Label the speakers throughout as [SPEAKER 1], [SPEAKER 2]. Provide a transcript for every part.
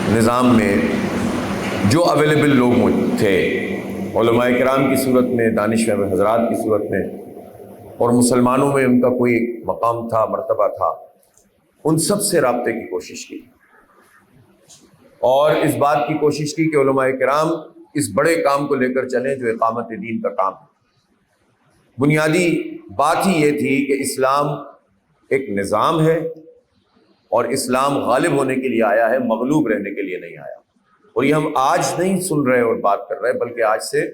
[SPEAKER 1] نظام میں جو اویلیبل لوگ تھے، علماء کرام کی صورت میں، دانشور حضرات کی صورت میں، اور مسلمانوں میں ان کا کوئی مقام تھا، مرتبہ تھا، ان سب سے رابطے کی کوشش کی، اور اس بات کی کوشش کی کہ علماء کرام اس بڑے کام کو لے کر چلیں جو اقامت دین کا کام ہے۔ بنیادی بات ہی یہ تھی کہ اسلام ایک نظام ہے، اور اسلام غالب ہونے کے لیے آیا ہے، مغلوب رہنے کے لیے نہیں آیا۔ اور یہ ہم آج نہیں سن رہے اور بات کر رہے، بلکہ آج سے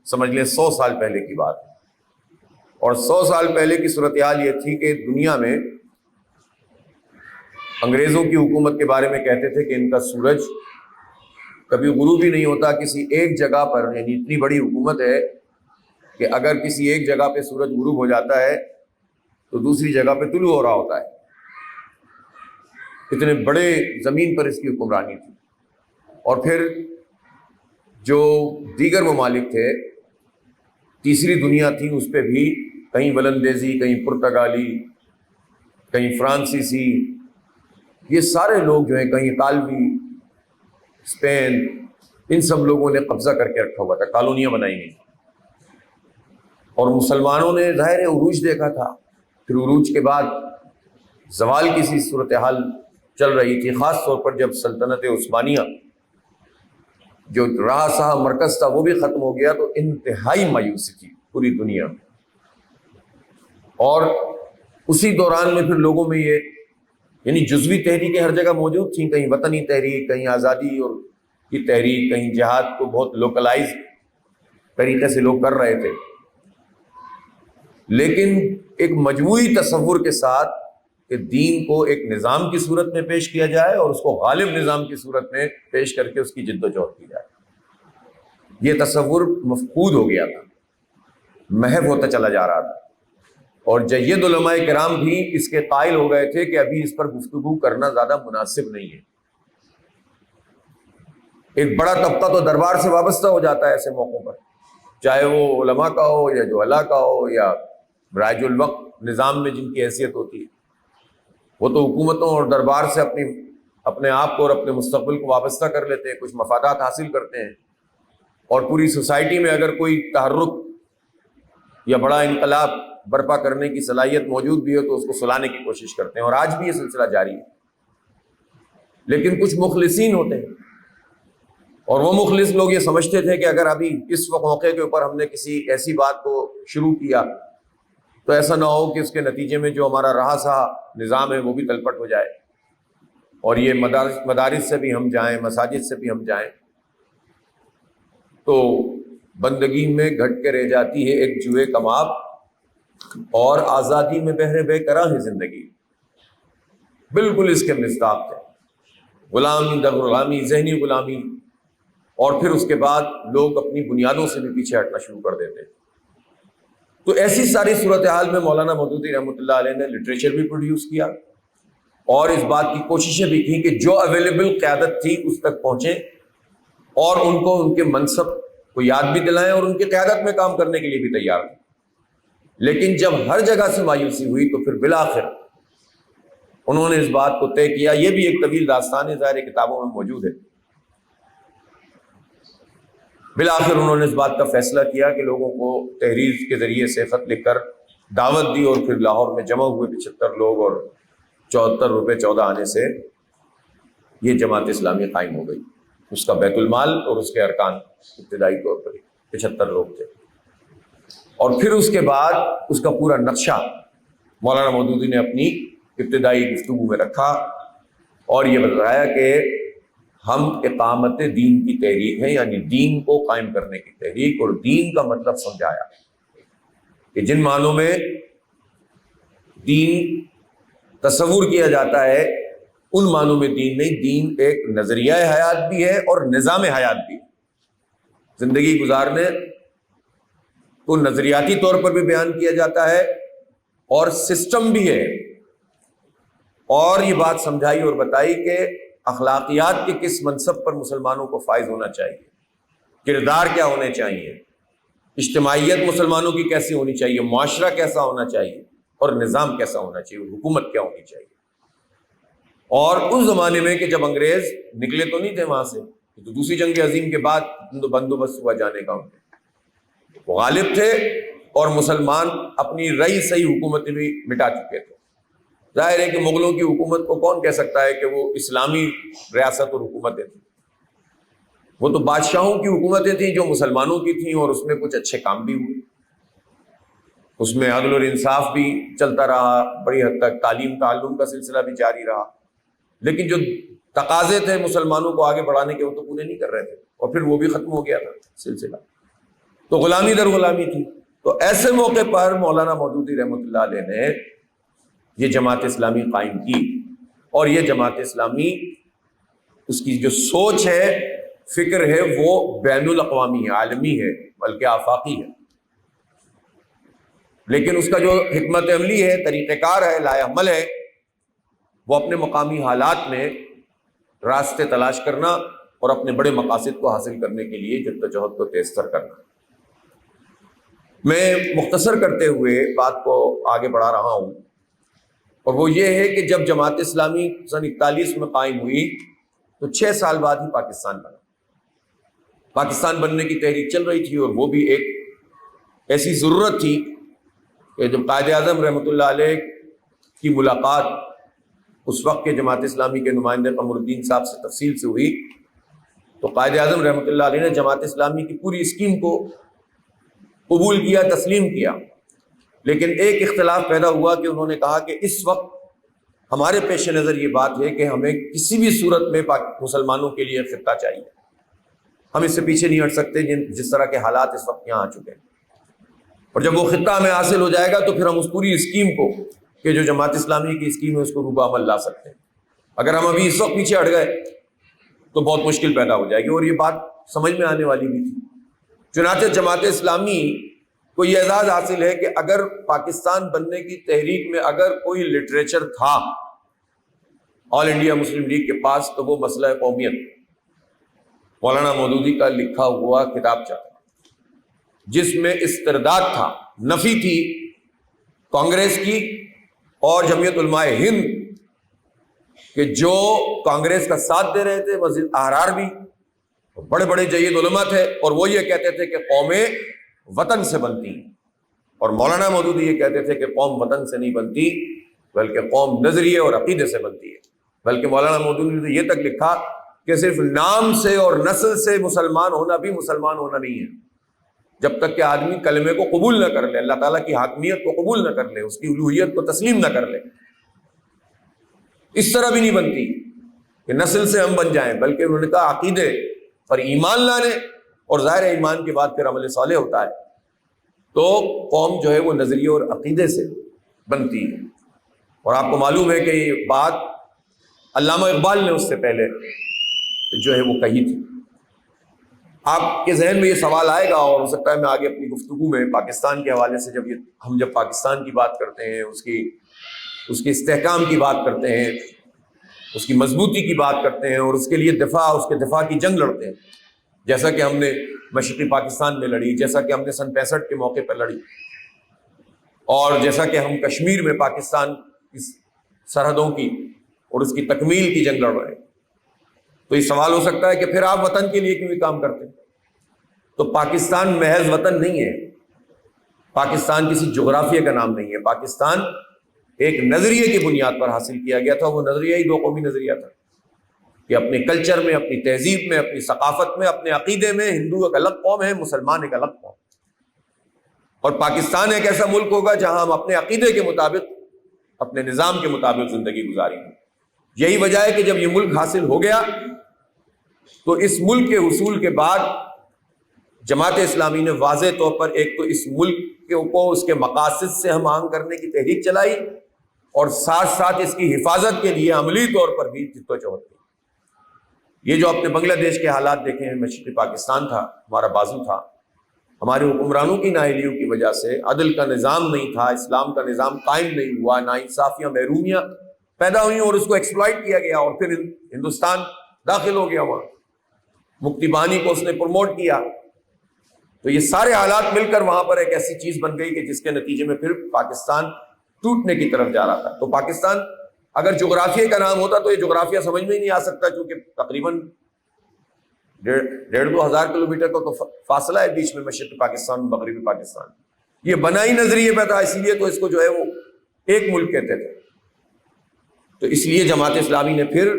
[SPEAKER 1] سمجھ لیں 100 سال پہلے کی بات ہے۔ اور 100 سال پہلے کی صورتحال یہ تھی کہ دنیا میں انگریزوں کی حکومت کے بارے میں کہتے تھے کہ ان کا سورج کبھی غروب ہی نہیں ہوتا کسی ایک جگہ پر، یعنی اتنی بڑی حکومت ہے کہ اگر کسی ایک جگہ پہ سورج غروب ہو جاتا ہے تو دوسری جگہ پہ طلوع ہو رہا ہوتا ہے۔ اتنے بڑے زمین پر اس کی حکمرانی تھی۔ اور پھر جو دیگر ممالک تھے، تیسری دنیا تھی، اس پہ بھی کہیں ولندیزی، کہیں پرتگالی، کہیں فرانسیسی، یہ سارے لوگ جو ہیں، کہیں اطالوی، اسپین، ان سب لوگوں نے قبضہ کر کے رکھا ہوا تھا، کالونیاں بنائی گئی، اور مسلمانوں نے ظاہر عروج دیکھا تھا۔ پھر عروج کے بعد زوال کی سی صورتحال چل رہی تھی، خاص طور پر جب سلطنت عثمانیہ جو رہا سہا مرکز تھا وہ بھی ختم ہو گیا، تو انتہائی مایوسی تھی پوری دنیا میں۔ اور اسی دوران میں پھر لوگوں میں یہ، یعنی جزوی تحریکیں ہر جگہ موجود تھیں، کہیں وطنی تحریک، کہیں آزادی اور کی تحریک، کہیں جہاد کو بہت لوکلائز طریقے سے لوگ کر رہے تھے، لیکن ایک مجموعی تصور کے ساتھ کہ دین کو ایک نظام کی صورت میں پیش کیا جائے اور اس کو غالب نظام کی صورت میں پیش کر کے اس کی جد و جہد کی جائے، یہ تصور مفقود ہو گیا تھا، محو ہوتا چلا جا رہا تھا۔ اور جید علماء کرام بھی اس کے قائل ہو گئے تھے کہ ابھی اس پر گفتگو کرنا زیادہ مناسب نہیں ہے۔ ایک بڑا طبقہ تو دربار سے وابستہ ہو جاتا ہے ایسے موقعوں پر، چاہے وہ علماء کا ہو یا جہلاء کا ہو یا رائج الوقت نظام میں جن کی حیثیت ہوتی ہے، وہ تو حکومتوں اور دربار سے اپنے آپ کو اور اپنے مستقبل کو وابستہ کر لیتے ہیں، کچھ مفادات حاصل کرتے ہیں، اور پوری سوسائٹی میں اگر کوئی تحرک یا بڑا انقلاب برپا کرنے کی صلاحیت موجود بھی ہو تو اس کو سلانے کی کوشش کرتے ہیں، اور آج بھی یہ سلسلہ جاری ہے۔ لیکن کچھ مخلصین ہوتے ہیں، اور وہ مخلص لوگ یہ سمجھتے تھے کہ اگر ابھی اس وقت موقع کے اوپر ہم نے کسی ایسی بات کو شروع کیا تو ایسا نہ ہو کہ اس کے نتیجے میں جو ہمارا رہا سہا نظام ہے وہ بھی تلپٹ ہو جائے، اور یہ مدارس سے بھی ہم جائیں، مساجد سے بھی ہم جائیں، تو بندگی میں گھٹ کے رہ جاتی ہے ایک جوئے کباب، اور آزادی میں بہرے بے قرار ہے زندگی۔ بالکل اس کے مصداق تھے، غلامی در غلامی، ذہنی غلامی، اور پھر اس کے بعد لوگ اپنی بنیادوں سے بھی پیچھے ہٹنا شروع کر دیتے۔ تو ایسی ساری صورتحال میں مولانا مودودی رحمۃ اللہ علیہ نے لٹریچر بھی پروڈیوس کیا، اور اس بات کی کوششیں بھی کی کہ جو اویلیبل قیادت تھی اس تک پہنچیں، اور ان کو ان کے منصب کو یاد بھی دلائیں، اور ان کی قیادت میں کام کرنے کے لیے بھی تیار تھے۔ لیکن جب ہر جگہ سے مایوسی ہوئی تو پھر بالآخر انہوں نے اس بات کو طے کیا، یہ بھی ایک طویل داستان ہے، ظاہر کتابوں میں موجود ہے۔ بالآخر انہوں نے اس بات کا فیصلہ کیا کہ لوگوں کو تحریر کے ذریعے سے خط لکھ کر دعوت دی، اور پھر لاہور میں جمع ہوئے 75 لوگ، اور 74 روپے 14 آنے سے یہ جماعت اسلامی قائم ہو گئی۔ اس کا بیت المال اور اس کے ارکان ابتدائی طور پر 75 لوگ تھے، اور پھر اس کے بعد اس کا پورا نقشہ مولانا مودودی نے اپنی ابتدائی گفتگو میں رکھا، اور یہ بتایا کہ ہم اقامت دین کی تحریک ہیں، یعنی دین کو قائم کرنے کی تحریک، اور دین کا مطلب سمجھایا کہ جن معنوں میں دین تصور کیا جاتا ہے ان معنوں میں دین نہیں، دین ایک نظریہ حیات بھی ہے اور نظام حیات بھی ہے۔ زندگی گزارنے کو نظریاتی طور پر بھی بیان کیا جاتا ہے اور سسٹم بھی ہے، اور یہ بات سمجھائی اور بتائی کہ اخلاقیات کے کس منصب پر مسلمانوں کو فائز ہونا چاہیے، کردار کیا ہونے چاہیے، اجتماعیت مسلمانوں کی کیسی ہونی چاہیے، معاشرہ کیسا ہونا چاہیے، اور نظام کیسا ہونا چاہیے، حکومت کیا ہونی چاہیے۔ اور اس زمانے میں کہ جب انگریز نکلے تو نہیں تھے وہاں سے، تو دوسری جنگ عظیم کے بعد بندوبست ہوا جانے کا، وہ غالب تھے اور مسلمان اپنی رئی صحیح حکومتیں بھی مٹا چکے تھے۔ ظاہر ہے کہ مغلوں کی حکومت کو کون کہہ سکتا ہے کہ وہ اسلامی ریاست اور حکومتیں تھیں، وہ تو بادشاہوں کی حکومتیں تھیں جو مسلمانوں کی تھیں، اور اس میں کچھ اچھے کام بھی ہوئے، اس میں عدل اور انصاف بھی چلتا رہا، بڑی حد تک تعلیم تعلم کا سلسلہ بھی جاری رہا، لیکن جو تقاضے تھے مسلمانوں کو آگے بڑھانے کے وہ تو پورے نہیں کر رہے تھے، اور پھر وہ بھی ختم ہو گیا تھا سلسلہ، تو غلامی در غلامی تھی۔ تو ایسے موقع پر مولانا مودودی رحمۃ اللہ علیہ نے یہ جماعت اسلامی قائم کی، اور یہ جماعت اسلامی اس کی جو سوچ ہے، فکر ہے، وہ بین الاقوامی ہے، عالمی ہے، بلکہ آفاقی ہے، لیکن اس کا جو حکمت عملی ہے، طریقہ کار ہے، لائحہ عمل ہے، وہ اپنے مقامی حالات میں راستے تلاش کرنا اور اپنے بڑے مقاصد کو حاصل کرنے کے لیے جدوجہد کو تیز تر کرنا۔ میں مختصر کرتے ہوئے بات کو آگے بڑھا رہا ہوں، اور وہ یہ ہے کہ جب جماعت اسلامی سن 41 میں قائم ہوئی تو 6 سال بعد ہی پاکستان بنا۔ پاکستان بننے کی تحریک چل رہی تھی، اور وہ بھی ایک ایسی ضرورت تھی کہ جب قائد اعظم رحمۃ اللہ علیہ کی ملاقات اس وقت کے جماعت اسلامی کے نمائندے قمر الدین صاحب سے تفصیل سے ہوئی، تو قائد اعظم رحمۃ اللہ علیہ نے جماعت اسلامی کی پوری اسکیم کو قبول کیا، تسلیم کیا، لیکن ایک اختلاف پیدا ہوا کہ انہوں نے کہا کہ اس وقت ہمارے پیش نظر یہ بات ہے کہ ہمیں کسی بھی صورت میں مسلمانوں کے لیے خطہ چاہیے، ہم اس سے پیچھے نہیں ہٹ سکتے جس طرح کے حالات اس وقت یہاں آ چکے ہیں، اور جب وہ خطہ ہمیں حاصل ہو جائے گا تو پھر ہم اس پوری اسکیم کو کہ جو جماعت اسلامی کی اسکیم ہے اس کو روبہ عمل لا سکتے ہیں۔ اگر ہم ابھی اس وقت پیچھے ہٹ گئے تو بہت مشکل پیدا ہو جائے گی، اور یہ بات سمجھ میں آنے والی بھی تھی۔ چنانچہ جماعت اسلامی کو یہ اعزاز حاصل ہے کہ اگر پاکستان بننے کی تحریک میں اگر کوئی لٹریچر تھا آل انڈیا مسلم لیگ کے پاس تو وہ مسئلہ قومیت، مولانا مودودی کا لکھا ہوا کتابچہ جس میں استرداد تھا، نفی تھی کانگریس کی اور جمعیت علماء ہند کہ جو کانگریس کا ساتھ دے رہے تھے، مسجد احرار بھی بڑے بڑے جید علماء تھے، اور وہ یہ کہتے تھے کہ قومیں وطن سے بنتی ہیں، اور مولانا مودودی یہ کہتے تھے کہ قوم وطن سے نہیں بنتی بلکہ قوم نظریے اور عقیدے سے بنتی ہے۔ بلکہ مولانا مودودی نے یہ تک لکھا کہ صرف نام سے اور نسل سے مسلمان ہونا بھی مسلمان ہونا نہیں ہے، جب تک کہ آدمی کلمے کو قبول نہ کر لے، اللہ تعالیٰ کی حاکمیت کو قبول نہ کر لے، اس کی الوہیت کو تسلیم نہ کر لے، اس طرح بھی نہیں بنتی کہ نسل سے ہم بن جائیں، بلکہ انہوں نے کہا عقیدے پر ایمان لانے، اور ظاہر ایمان کے بعد پھر عمل صالح ہوتا ہے، تو قوم جو ہے وہ نظریے اور عقیدے سے بنتی ہے۔ اور آپ کو معلوم ہے کہ یہ بات علامہ اقبال نے اس سے پہلے جو ہے وہ کہی تھی۔ آپ کے ذہن میں یہ سوال آئے گا، اور ہو سکتا ہے میں آگے اپنی گفتگو میں پاکستان کے حوالے سے جب پاکستان کی بات کرتے ہیں، اس کی استحکام کی بات کرتے ہیں، اس کی مضبوطی کی بات کرتے ہیں، اور اس کے لیے اس کے دفاع کی جنگ لڑتے ہیں، جیسا کہ ہم نے مشرقی پاکستان میں لڑی، جیسا کہ ہم نے سن 65 کے موقع پر لڑی، اور جیسا کہ ہم کشمیر میں پاکستان کی سرحدوں کی اور اس کی تکمیل کی جنگ لڑ رہے ہیں، تو یہ سوال ہو سکتا ہے کہ پھر آپ وطن کے لیے کیوں یہ کام کرتے ہیں؟ تو پاکستان محض وطن نہیں ہے، پاکستان کسی جغرافیہ کا نام نہیں ہے، پاکستان ایک نظریے کی بنیاد پر حاصل کیا گیا تھا، وہ نظریہ ہی 2 قومی نظریہ تھا کہ اپنے کلچر میں، اپنی تہذیب میں، اپنی ثقافت میں، اپنے عقیدے میں ہندو ایک الگ قوم ہے، مسلمان ایک الگ قوم، اور پاکستان ایک ایسا ملک ہوگا جہاں ہم اپنے عقیدے کے مطابق، اپنے نظام کے مطابق زندگی گزاریں گے۔ یہی وجہ ہے کہ جب یہ ملک حاصل ہو گیا تو اس ملک کے حصول کے بعد جماعت اسلامی نے واضح طور پر ایک تو اس ملک کو اس کے مقاصد سے ہم آہنگ کرنے کی تحریک چلائی، اور ساتھ ساتھ اس کی حفاظت کے لیے عملی طور پر بھی جدوجہد کی۔ یہ جو اپنے بنگلہ دیش کے حالات دیکھے ہیں، مشرقی پاکستان تھا، ہمارا بازو تھا، ہمارے حکمرانوں کی نااہلیوں کی وجہ سے عدل کا نظام نہیں تھا، اسلام کا نظام قائم نہیں ہوا، ناانصافیاں، محرومیاں پیدا ہوئیں، اور اس کو ایکسپلائٹ کیا گیا، اور پھر ہندوستان داخل ہو گیا وہاں، مکتی بانی کو اس نے پروموٹ کیا، تو یہ سارے حالات مل کر وہاں پر ایک ایسی چیز بن گئی کہ جس کے نتیجے میں پھر پاکستان ٹوٹنے کی طرف جا رہا تھا۔ تو پاکستان اگر جغرافیہ کا نام ہوتا تو یہ جغرافیہ سمجھ میں ہی نہیں آ سکتا، چونکہ تقریباً 1,500-2,000 کلومیٹر کا تو فاصلہ ہے بیچ میں، مشرقی پاکستان مغربی پاکستان. یہ بنا ہی نظریے پہ تھا، اسی لیے تو اس کو جو ہے وہ ایک ملک کہتے تھے. تو اس لیے جماعت اسلامی نے پھر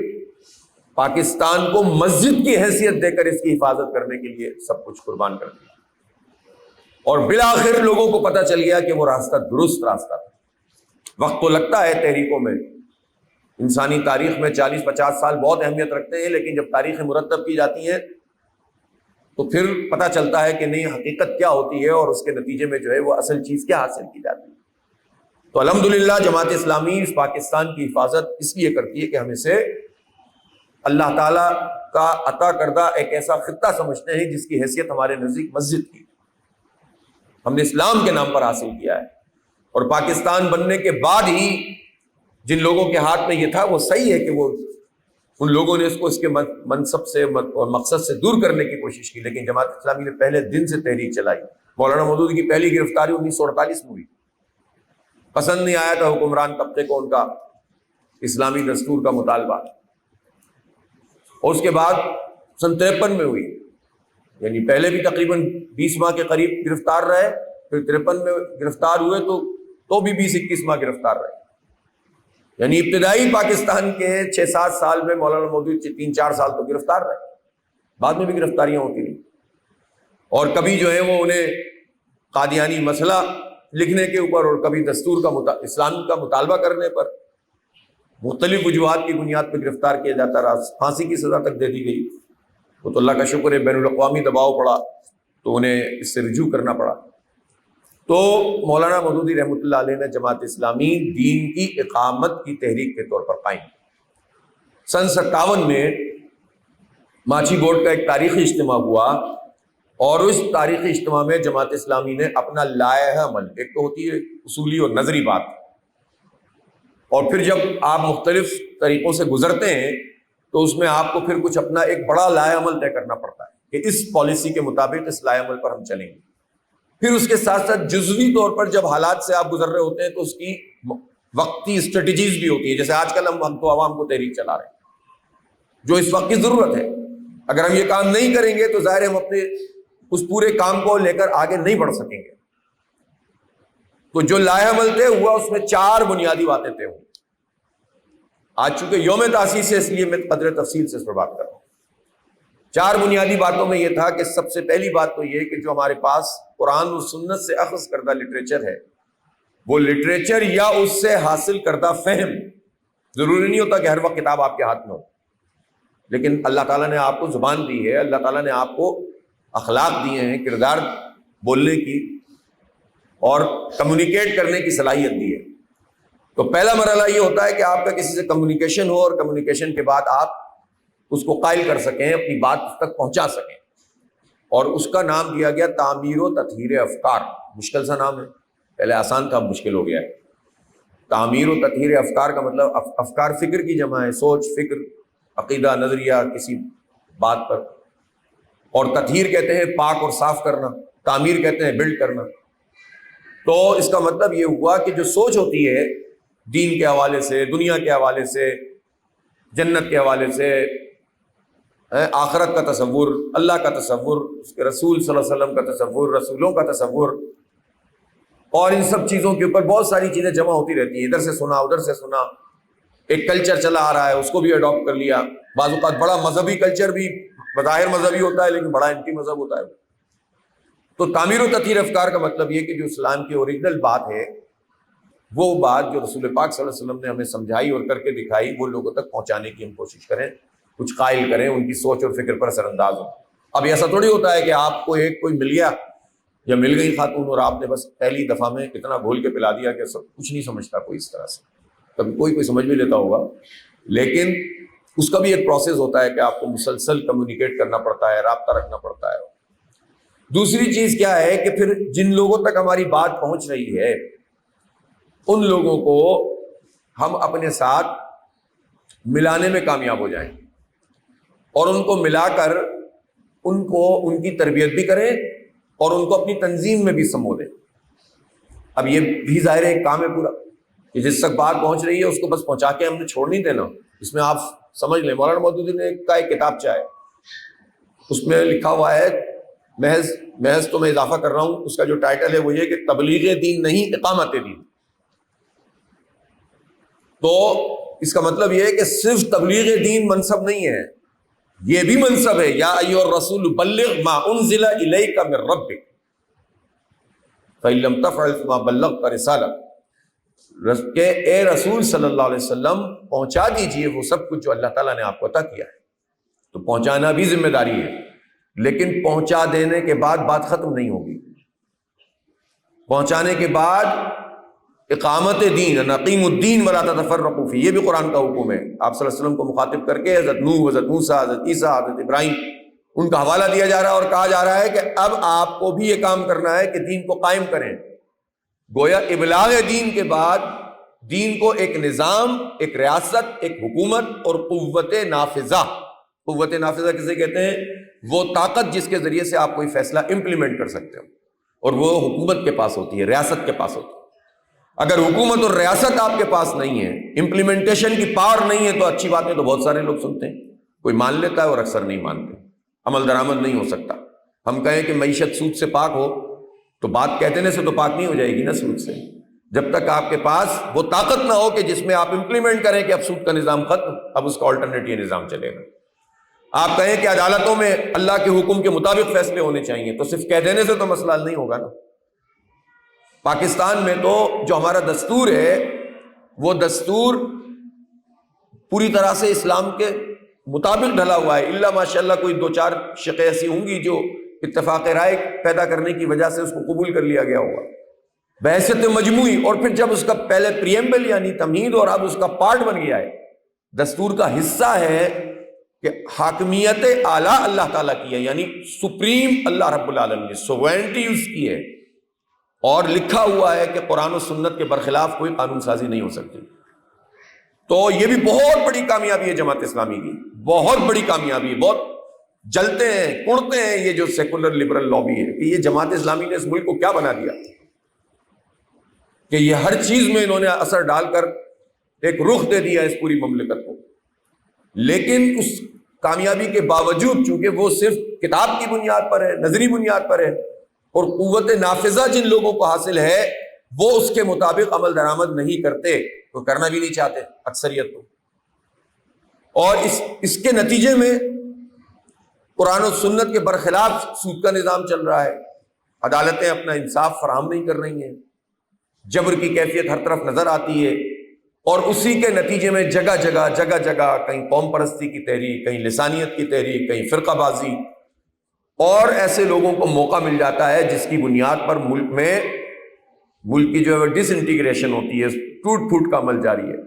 [SPEAKER 1] پاکستان کو مسجد کی حیثیت دے کر اس کی حفاظت کرنے کے لیے سب کچھ قربان کر دیا، اور بالآخر لوگوں کو پتہ چل گیا کہ وہ راستہ درست راستہ تھا. وقت تو لگتا ہے تحریکوں میں، انسانی تاریخ میں 40-50 سال بہت اہمیت رکھتے ہیں، لیکن جب تاریخیں مرتب کی جاتی ہیں تو پھر پتہ چلتا ہے کہ نہیں حقیقت کیا ہوتی ہے، اور اس کے نتیجے میں جو ہے وہ اصل چیز کیا حاصل کی جاتی ہے. تو الحمدللہ جماعت اسلامی اس پاکستان کی حفاظت اس لیے کرتی ہے کہ ہم اسے اللہ تعالیٰ کا عطا کردہ ایک ایسا خطہ سمجھتے ہیں جس کی حیثیت ہمارے نزدیک مسجد کی ہم نے اسلام کے نام پر حاصل کیا ہے. اور پاکستان بننے کے بعد ہی جن لوگوں کے ہاتھ میں یہ تھا وہ صحیح ہے کہ وہ ان لوگوں نے اس کو اس کے منصب سے اور مقصد سے دور کرنے کی کوشش کی، لیکن جماعت اسلامی نے پہلے دن سے تحریک چلائی. مولانا مودودی کی پہلی گرفتاری 1948 میں ہوئی. پسند نہیں آیا تھا حکمران طبقے کو ان کا اسلامی دستور کا مطالبہ، اور اس کے بعد 53 میں ہوئی. یعنی پہلے بھی تقریباً 20 ماہ کے قریب گرفتار رہے، پھر 53 میں گرفتار ہوئے تو بھی 20-21 ماہ گرفتار رہے. یعنی ابتدائی پاکستان کے 6-7 سال میں مولانا مودودی 3-4 سال تو گرفتار رہے، بعد میں بھی گرفتاریاں ہوتی رہیں، اور کبھی جو ہے وہ انہیں قادیانی مسئلہ لکھنے کے اوپر اور کبھی دستور کا اسلام کا مطالبہ کرنے پر مختلف وجوہات کی بنیاد پہ گرفتار کیا جاتا رہا. پھانسی کی سزا تک دے دی گئی. وہ تو اللہ کا شکر ہے بین الاقوامی دباؤ پڑا تو انہیں اس سے رجوع کرنا پڑا. تو مولانا مودودی رحمۃ اللہ علیہ نے جماعت اسلامی دین کی اقامت کی تحریک کے طور پر قائم. سن 57 میں ماچھی بورڈ کا ایک تاریخی اجتماع ہوا، اور اس تاریخی اجتماع میں جماعت اسلامی نے اپنا لائحہ عمل، ایک تو ہوتی ہے اصولی اور نظری بات، اور پھر جب آپ مختلف طریقوں سے گزرتے ہیں تو اس میں آپ کو پھر کچھ اپنا ایک بڑا لائحہ عمل طے کرنا پڑتا ہے کہ اس پالیسی کے مطابق اس لائحہ عمل پر ہم چلیں گے. پھر اس کے ساتھ ساتھ جزوی طور پر جب حالات سے آپ گزر رہے ہوتے ہیں تو اس کی وقتی اسٹریٹجیز بھی ہوتی ہے. جیسے آج کل ہم تو عوام کو تحریک چلا رہے ہیں جو اس وقت کی ضرورت ہے. اگر ہم یہ کام نہیں کریں گے تو ظاہر ہم اپنے اس پورے کام کو لے کر آگے نہیں بڑھ سکیں گے. تو جو لائحہ عمل طے ہوا اس میں 4 بنیادی باتیں طے ہوئی. آج چونکہ یوم تاسیس ہے اس لیے میں قدر تفصیل سے اس پر بات کر رہا ہوں. 4 بنیادی باتوں میں یہ تھا کہ سب سے پہلی بات تو یہ کہ جو ہمارے پاس قرآن و سنت سے اخذ کردہ لٹریچر ہے، وہ لٹریچر یا اس سے حاصل کردہ فہم، ضروری نہیں ہوتا کہ ہر وقت کتاب آپ کے ہاتھ میں ہو، لیکن اللہ تعالیٰ نے آپ کو زبان دی ہے، اللہ تعالیٰ نے آپ کو اخلاق دیے ہیں، کردار بولنے کی اور کمیونیکیٹ کرنے کی صلاحیت دی ہے. تو پہلا مرحلہ یہ ہوتا ہے کہ آپ کا کسی سے کمیونیکیشن ہو، اور کمیونیکیشن کے بعد آپ اس کو قائل کر سکیں، اپنی بات اس تک پہنچا سکیں. اور اس کا نام دیا گیا تعمیر و تطہیر افکار. مشکل سا نام ہے، پہلے آسان تھا اب مشکل ہو گیا ہے. تعمیر و تطہیر افکار کا مطلب افکار فکر کی جمع ہے، سوچ، فکر، عقیدہ، نظریہ کسی بات پر. اور تطہیر کہتے ہیں پاک اور صاف کرنا، تعمیر کہتے ہیں بلڈ کرنا. تو اس کا مطلب یہ ہوا کہ جو سوچ ہوتی ہے دین کے حوالے سے، دنیا کے حوالے سے، جنت کے حوالے سے، آخرت کا تصور، اللہ کا تصور، اس کے رسول صلی اللہ علیہ وسلم کا تصور، رسولوں کا تصور، اور ان سب چیزوں کے اوپر بہت ساری چیزیں جمع ہوتی رہتی ہیں. ادھر سے سنا، ادھر سے سنا، ایک کلچر چلا آ رہا ہے اس کو بھی اڈاپٹ کر لیا. بعض اوقات بڑا مذہبی کلچر بھی بظاہر مذہبی ہوتا ہے لیکن بڑا اینٹی مذہب ہوتا ہے. تو تعمیر و تطہیر افکار کا مطلب یہ کہ جو اسلام کی اوریجنل بات ہے، وہ بات جو رسول پاک صلی اللہ علیہ وسلم نے ہمیں سمجھائی اور کر کے دکھائی، وہ لوگوں تک پہنچانے کی ہم کوشش کریں، کچھ قائل کریں، ان کی سوچ اور فکر پر اثر انداز ہوں. اب ایسا تھوڑی ہوتا ہے کہ آپ کو کوئی مل گیا یا مل گئی خاتون اور آپ نے بس پہلی دفعہ میں کتنا گھول کے پلا دیا کہ سب کچھ نہیں سمجھتا کوئی اس طرح سے. کبھی کوئی سمجھ بھی لیتا ہوگا، لیکن اس کا بھی ایک پروسیس ہوتا ہے کہ آپ کو مسلسل کمیونیکیٹ کرنا پڑتا ہے، رابطہ رکھنا پڑتا ہے. دوسری چیز کیا ہے کہ پھر جن لوگوں تک ہماری بات پہنچ رہی ہے ان لوگوں کو ہم اپنے ساتھ ملانے میں کامیاب ہو جائیں، اور ان کو ملا کر ان کی تربیت بھی کریں اور ان کو اپنی تنظیم میں بھی سمو دیں. اب یہ بھی ظاہر ایک کام ہے پورا. کہ جس تک بات پہنچ رہی ہے اس کو بس پہنچا کے ہم نے چھوڑ نہیں دینا. اس میں آپ سمجھ لیں مولانا مودودی نے کا ایک کتابچہ ہے, اس میں لکھا ہوا ہے, محض تو میں اضافہ کر رہا ہوں, اس کا جو ٹائٹل ہے وہ یہ کہ تبلیغ دین نہیں اقامت دین. تو اس کا مطلب یہ ہے کہ صرف تبلیغ دین منصب نہیں ہے, یہ بھی منصب ہے. یا ایھا الرسول بلغ ما انزل الیک من ربک فإن لم تفعل فما بلغت رسالۃ, کہ اے رسول صلی اللہ علیہ وسلم پہنچا دیجئے وہ سب کچھ جو اللہ تعالیٰ نے آپ کو عطا کیا ہے. تو پہنچانا بھی ذمہ داری ہے, لیکن پہنچا دینے کے بعد بات ختم نہیں ہوگی. پہنچانے کے بعد اقامت دین, ان اقیموا الدین ولا تتفرقوا فیہ, یہ بھی قرآن کا حکم ہے. آپ صلی اللہ علیہ وسلم کو مخاطب کر کے حضرت نوح, حضرت موسیٰ, حضرت عیسیٰ, حضرت ابراہیم, ان کا حوالہ دیا جا رہا ہے اور کہا جا رہا ہے کہ اب آپ کو بھی یہ کام کرنا ہے کہ دین کو قائم کریں. گویا ابلاغ دین کے بعد دین کو ایک نظام, ایک ریاست, ایک حکومت اور قوت نافذہ. قوت نافذہ کسے کہتے ہیں؟ وہ طاقت جس کے ذریعے سے آپ کوئی فیصلہ امپلیمنٹ کر سکتے ہو, اور وہ حکومت کے پاس ہوتی ہے, ریاست کے پاس ہوتی ہے. اگر حکومت اور ریاست آپ کے پاس نہیں ہے, امپلیمنٹیشن کی پاور نہیں ہے, تو اچھی باتیں تو بہت سارے لوگ سنتے ہیں, کوئی مان لیتا ہے اور اکثر نہیں مانتے. عمل درآمد نہیں ہو سکتا. ہم کہیں کہ معیشت سود سے پاک ہو, تو بات کہہ دینے سے تو پاک نہیں ہو جائے گی نا سود سے, جب تک آپ کے پاس وہ طاقت نہ ہو کہ جس میں آپ امپلیمنٹ کریں کہ اب سود کا نظام ختم, اب اس کا آلٹرنیٹ یہ نظام چلے گا. آپ کہیں کہ عدالتوں میں اللہ کے حکم کے مطابق فیصلے ہونے چاہیے, تو صرف کہہ دینے سے تو مسئلہ حل نہیں ہوگا نا. پاکستان میں تو جو ہمارا دستور ہے وہ دستور پوری طرح سے اسلام کے مطابق ڈھلا ہوا ہے, الا ماشاء اللہ کوئی دو چار شقیں ایسی ہوں گی جو اتفاق رائے پیدا کرنے کی وجہ سے اس کو قبول کر لیا گیا ہوگا بحیثیت مجموعی, اور پھر جب اس کا پہلے پریمبل یعنی تمہید اور اب اس کا پارٹ بن گیا ہے, دستور کا حصہ ہے کہ حاکمیت اعلیٰ اللہ تعالیٰ کی ہے, یعنی سپریم اللہ رب العالمین نے سوورنٹی اس کی ہے, اور لکھا ہوا ہے کہ قرآن و سنت کے برخلاف کوئی قانون سازی نہیں ہو سکتی. تو یہ بھی بہت بڑی کامیابی ہے جماعت اسلامی کی, بہت بڑی کامیابی ہے. بہت جلتے ہیں, کڑتے ہیں یہ جو سیکولر لبرل لابی ہے کہ یہ جماعت اسلامی نے اس ملک کو کیا بنا دیا کہ یہ ہر چیز میں انہوں نے اثر ڈال کر ایک رخ دے دیا اس پوری مملکت کو. لیکن اس کامیابی کے باوجود چونکہ وہ صرف کتاب کی بنیاد پر ہے, نظری بنیاد پر ہے, اور قوت نافذہ جن لوگوں کو حاصل ہے وہ اس کے مطابق عمل درآمد نہیں کرتے, وہ کرنا بھی نہیں چاہتے اکثریت کو. اور اس کے نتیجے میں قرآن و سنت کے برخلاف سود کا نظام چل رہا ہے, عدالتیں اپنا انصاف فراہم نہیں کر رہی ہیں, جبر کی کیفیت ہر طرف نظر آتی ہے, اور اسی کے نتیجے میں جگہ جگہ کہیں قوم پرستی کی تحریک, کہیں لسانیت کی تحریک, کہیں فرقہ بازی, اور ایسے لوگوں کو موقع مل جاتا ہے جس کی بنیاد پر ملک کی جو ہے ڈس انٹیگریشن ہوتی ہے, ٹوٹ پھوٹ کا عمل جاری ہے.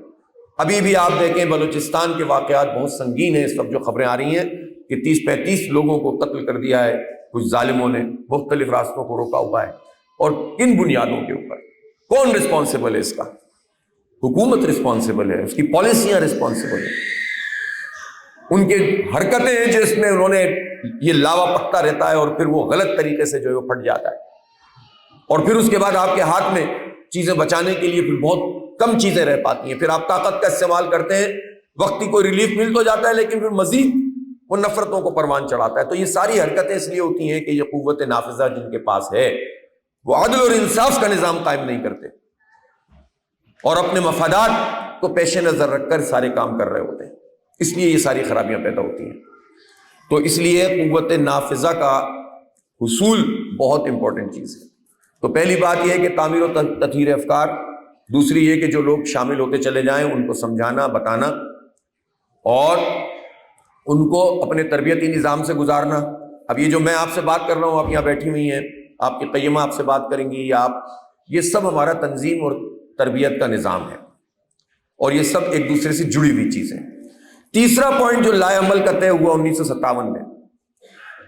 [SPEAKER 1] ابھی بھی آپ دیکھیں بلوچستان کے واقعات بہت سنگین ہیں, اس وقت جو خبریں آ رہی ہیں کہ 30-35 لوگوں کو قتل کر دیا ہے کچھ ظالموں نے, مختلف راستوں کو روکا ہوا ہے, اور کن بنیادوں کے اوپر؟ کون رسپانسبل ہے اس کا؟ حکومت رسپانسبل ہے, اس کی پالیسیاں رسپانسبل ہیں, ان کے حرکتیں ہیں جس میں انہوں نے یہ لاوا پکتا رہتا ہے, اور پھر وہ غلط طریقے سے جو ہے وہ پھٹ جاتا ہے, اور پھر اس کے بعد آپ کے ہاتھ میں چیزیں بچانے کے لیے پھر بہت کم چیزیں رہ پاتی ہیں. پھر آپ طاقت کا استعمال کرتے ہیں, وقتی کوئی ریلیف مل تو جاتا ہے, لیکن پھر مزید وہ نفرتوں کو پروان چڑھاتا ہے. تو یہ ساری حرکتیں اس لیے ہوتی ہیں کہ یہ قوت نافذہ جن کے پاس ہے وہ عدل اور انصاف کا نظام قائم نہیں کرتے, اور اپنے مفادات کو پیش نظر رکھ کر سارے کام کر رہے ہوتے ہیں, اس لیے یہ ساری خرابیاں پیدا ہوتی ہیں. تو اس لیے قوت نافذہ کا حصول بہت امپورٹنٹ چیز ہے. تو پہلی بات یہ ہے کہ تعمیر و تطہیر افکار, دوسری یہ کہ جو لوگ شامل ہوتے چلے جائیں ان کو سمجھانا, بتانا, اور ان کو اپنے تربیتی نظام سے گزارنا. اب یہ جو میں آپ سے بات کر رہا ہوں, آپ یہاں بیٹھی ہوئی ہیں, آپ کی قیمہ آپ سے بات کریں گی, یا آپ, یہ سب ہمارا تنظیم اور تربیت کا نظام ہے, اور یہ سب ایک دوسرے سے جڑی ہوئی چیزیں. تیسرا پوائنٹ جو لائے عمل کا طے ہوا 1957 میں,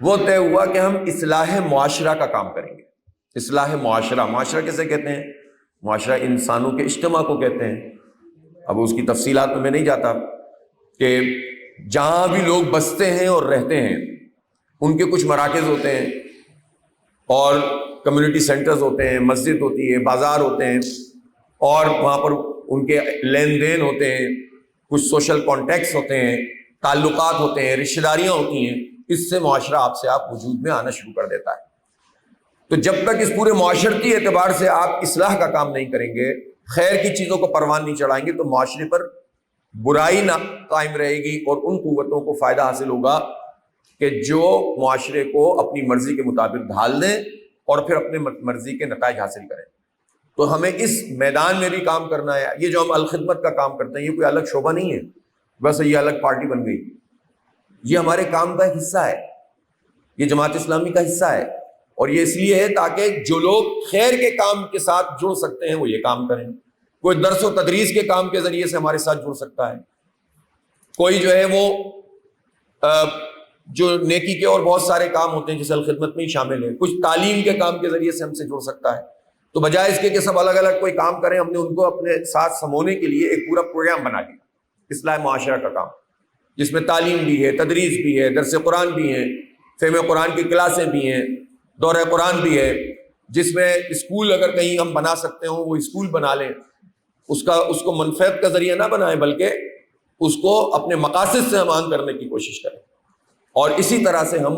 [SPEAKER 1] وہ طے ہوا کہ ہم اصلاح معاشرہ کا کام کریں گے. اصلاح معاشرہ, معاشرہ کیسے کہتے ہیں؟ معاشرہ انسانوں کے اجتماع کو کہتے ہیں. اب اس کی تفصیلات میں نہیں جاتا کہ جہاں بھی لوگ بستے ہیں اور رہتے ہیں ان کے کچھ مراکز ہوتے ہیں, اور کمیونٹی سینٹرز ہوتے ہیں, مسجد ہوتی ہے, بازار ہوتے ہیں, اور وہاں پر ان کے لین دین ہوتے ہیں، کچھ سوشل کانٹیکٹس ہوتے ہیں، تعلقات ہوتے ہیں، رشتہ داریاں ہوتی ہیں، اس سے معاشرہ آپ سے آپ وجود میں آنا شروع کر دیتا ہے۔ تو جب تک اس پورے معاشرتی اعتبار سے آپ اصلاح کا کام نہیں کریں گے، خیر کی چیزوں کو پروان نہیں چڑھائیں گے، تو معاشرے پر برائی نہ قائم رہے گی، اور ان قوتوں کو فائدہ حاصل ہوگا کہ جو معاشرے کو اپنی مرضی کے مطابق ڈھال دیں اور پھر اپنے مرضی کے نتائج حاصل کریں۔ تو ہمیں اس میدان میں بھی کام کرنا ہے۔ یہ جو ہم الخدمت کا کام کرتے ہیں، یہ کوئی الگ شعبہ نہیں ہے بس یہ الگ پارٹی بن گئی، یہ ہمارے کام کا ایک حصہ ہے، یہ جماعت اسلامی کا حصہ ہے، اور یہ اس لیے ہے تاکہ جو لوگ خیر کے کام کے ساتھ جڑ سکتے ہیں وہ یہ کام کریں۔ کوئی درس و تدریس کے کام کے ذریعے سے ہمارے ساتھ جڑ سکتا ہے، کوئی جو ہے وہ جو نیکی کے اور بہت سارے کام ہوتے ہیں جس الخدمت میں ہی شامل ہے، کچھ تعلیم کے کام کے ذریعے سے ہم سے جڑ سکتا ہے۔ تو بجائے اس کے کہ سب الگ الگ کوئی کام کریں، ہم نے ان کو اپنے ساتھ سمونے کے لیے ایک پورا پروگرام بنا دیا، اصلاح معاشرہ کا کام، جس میں تعلیم بھی ہے، تدریس بھی ہے، درس قرآن بھی ہے، فہم قرآن کی کلاسیں بھی ہیں، دورہ قرآن بھی ہے، جس میں اسکول اگر کہیں ہم بنا سکتے ہوں وہ اسکول بنا لیں، اس کو منفعت کا ذریعہ نہ بنائیں بلکہ اس کو اپنے مقاصد سے امان کرنے کی کوشش کریں۔ اور اسی طرح سے ہم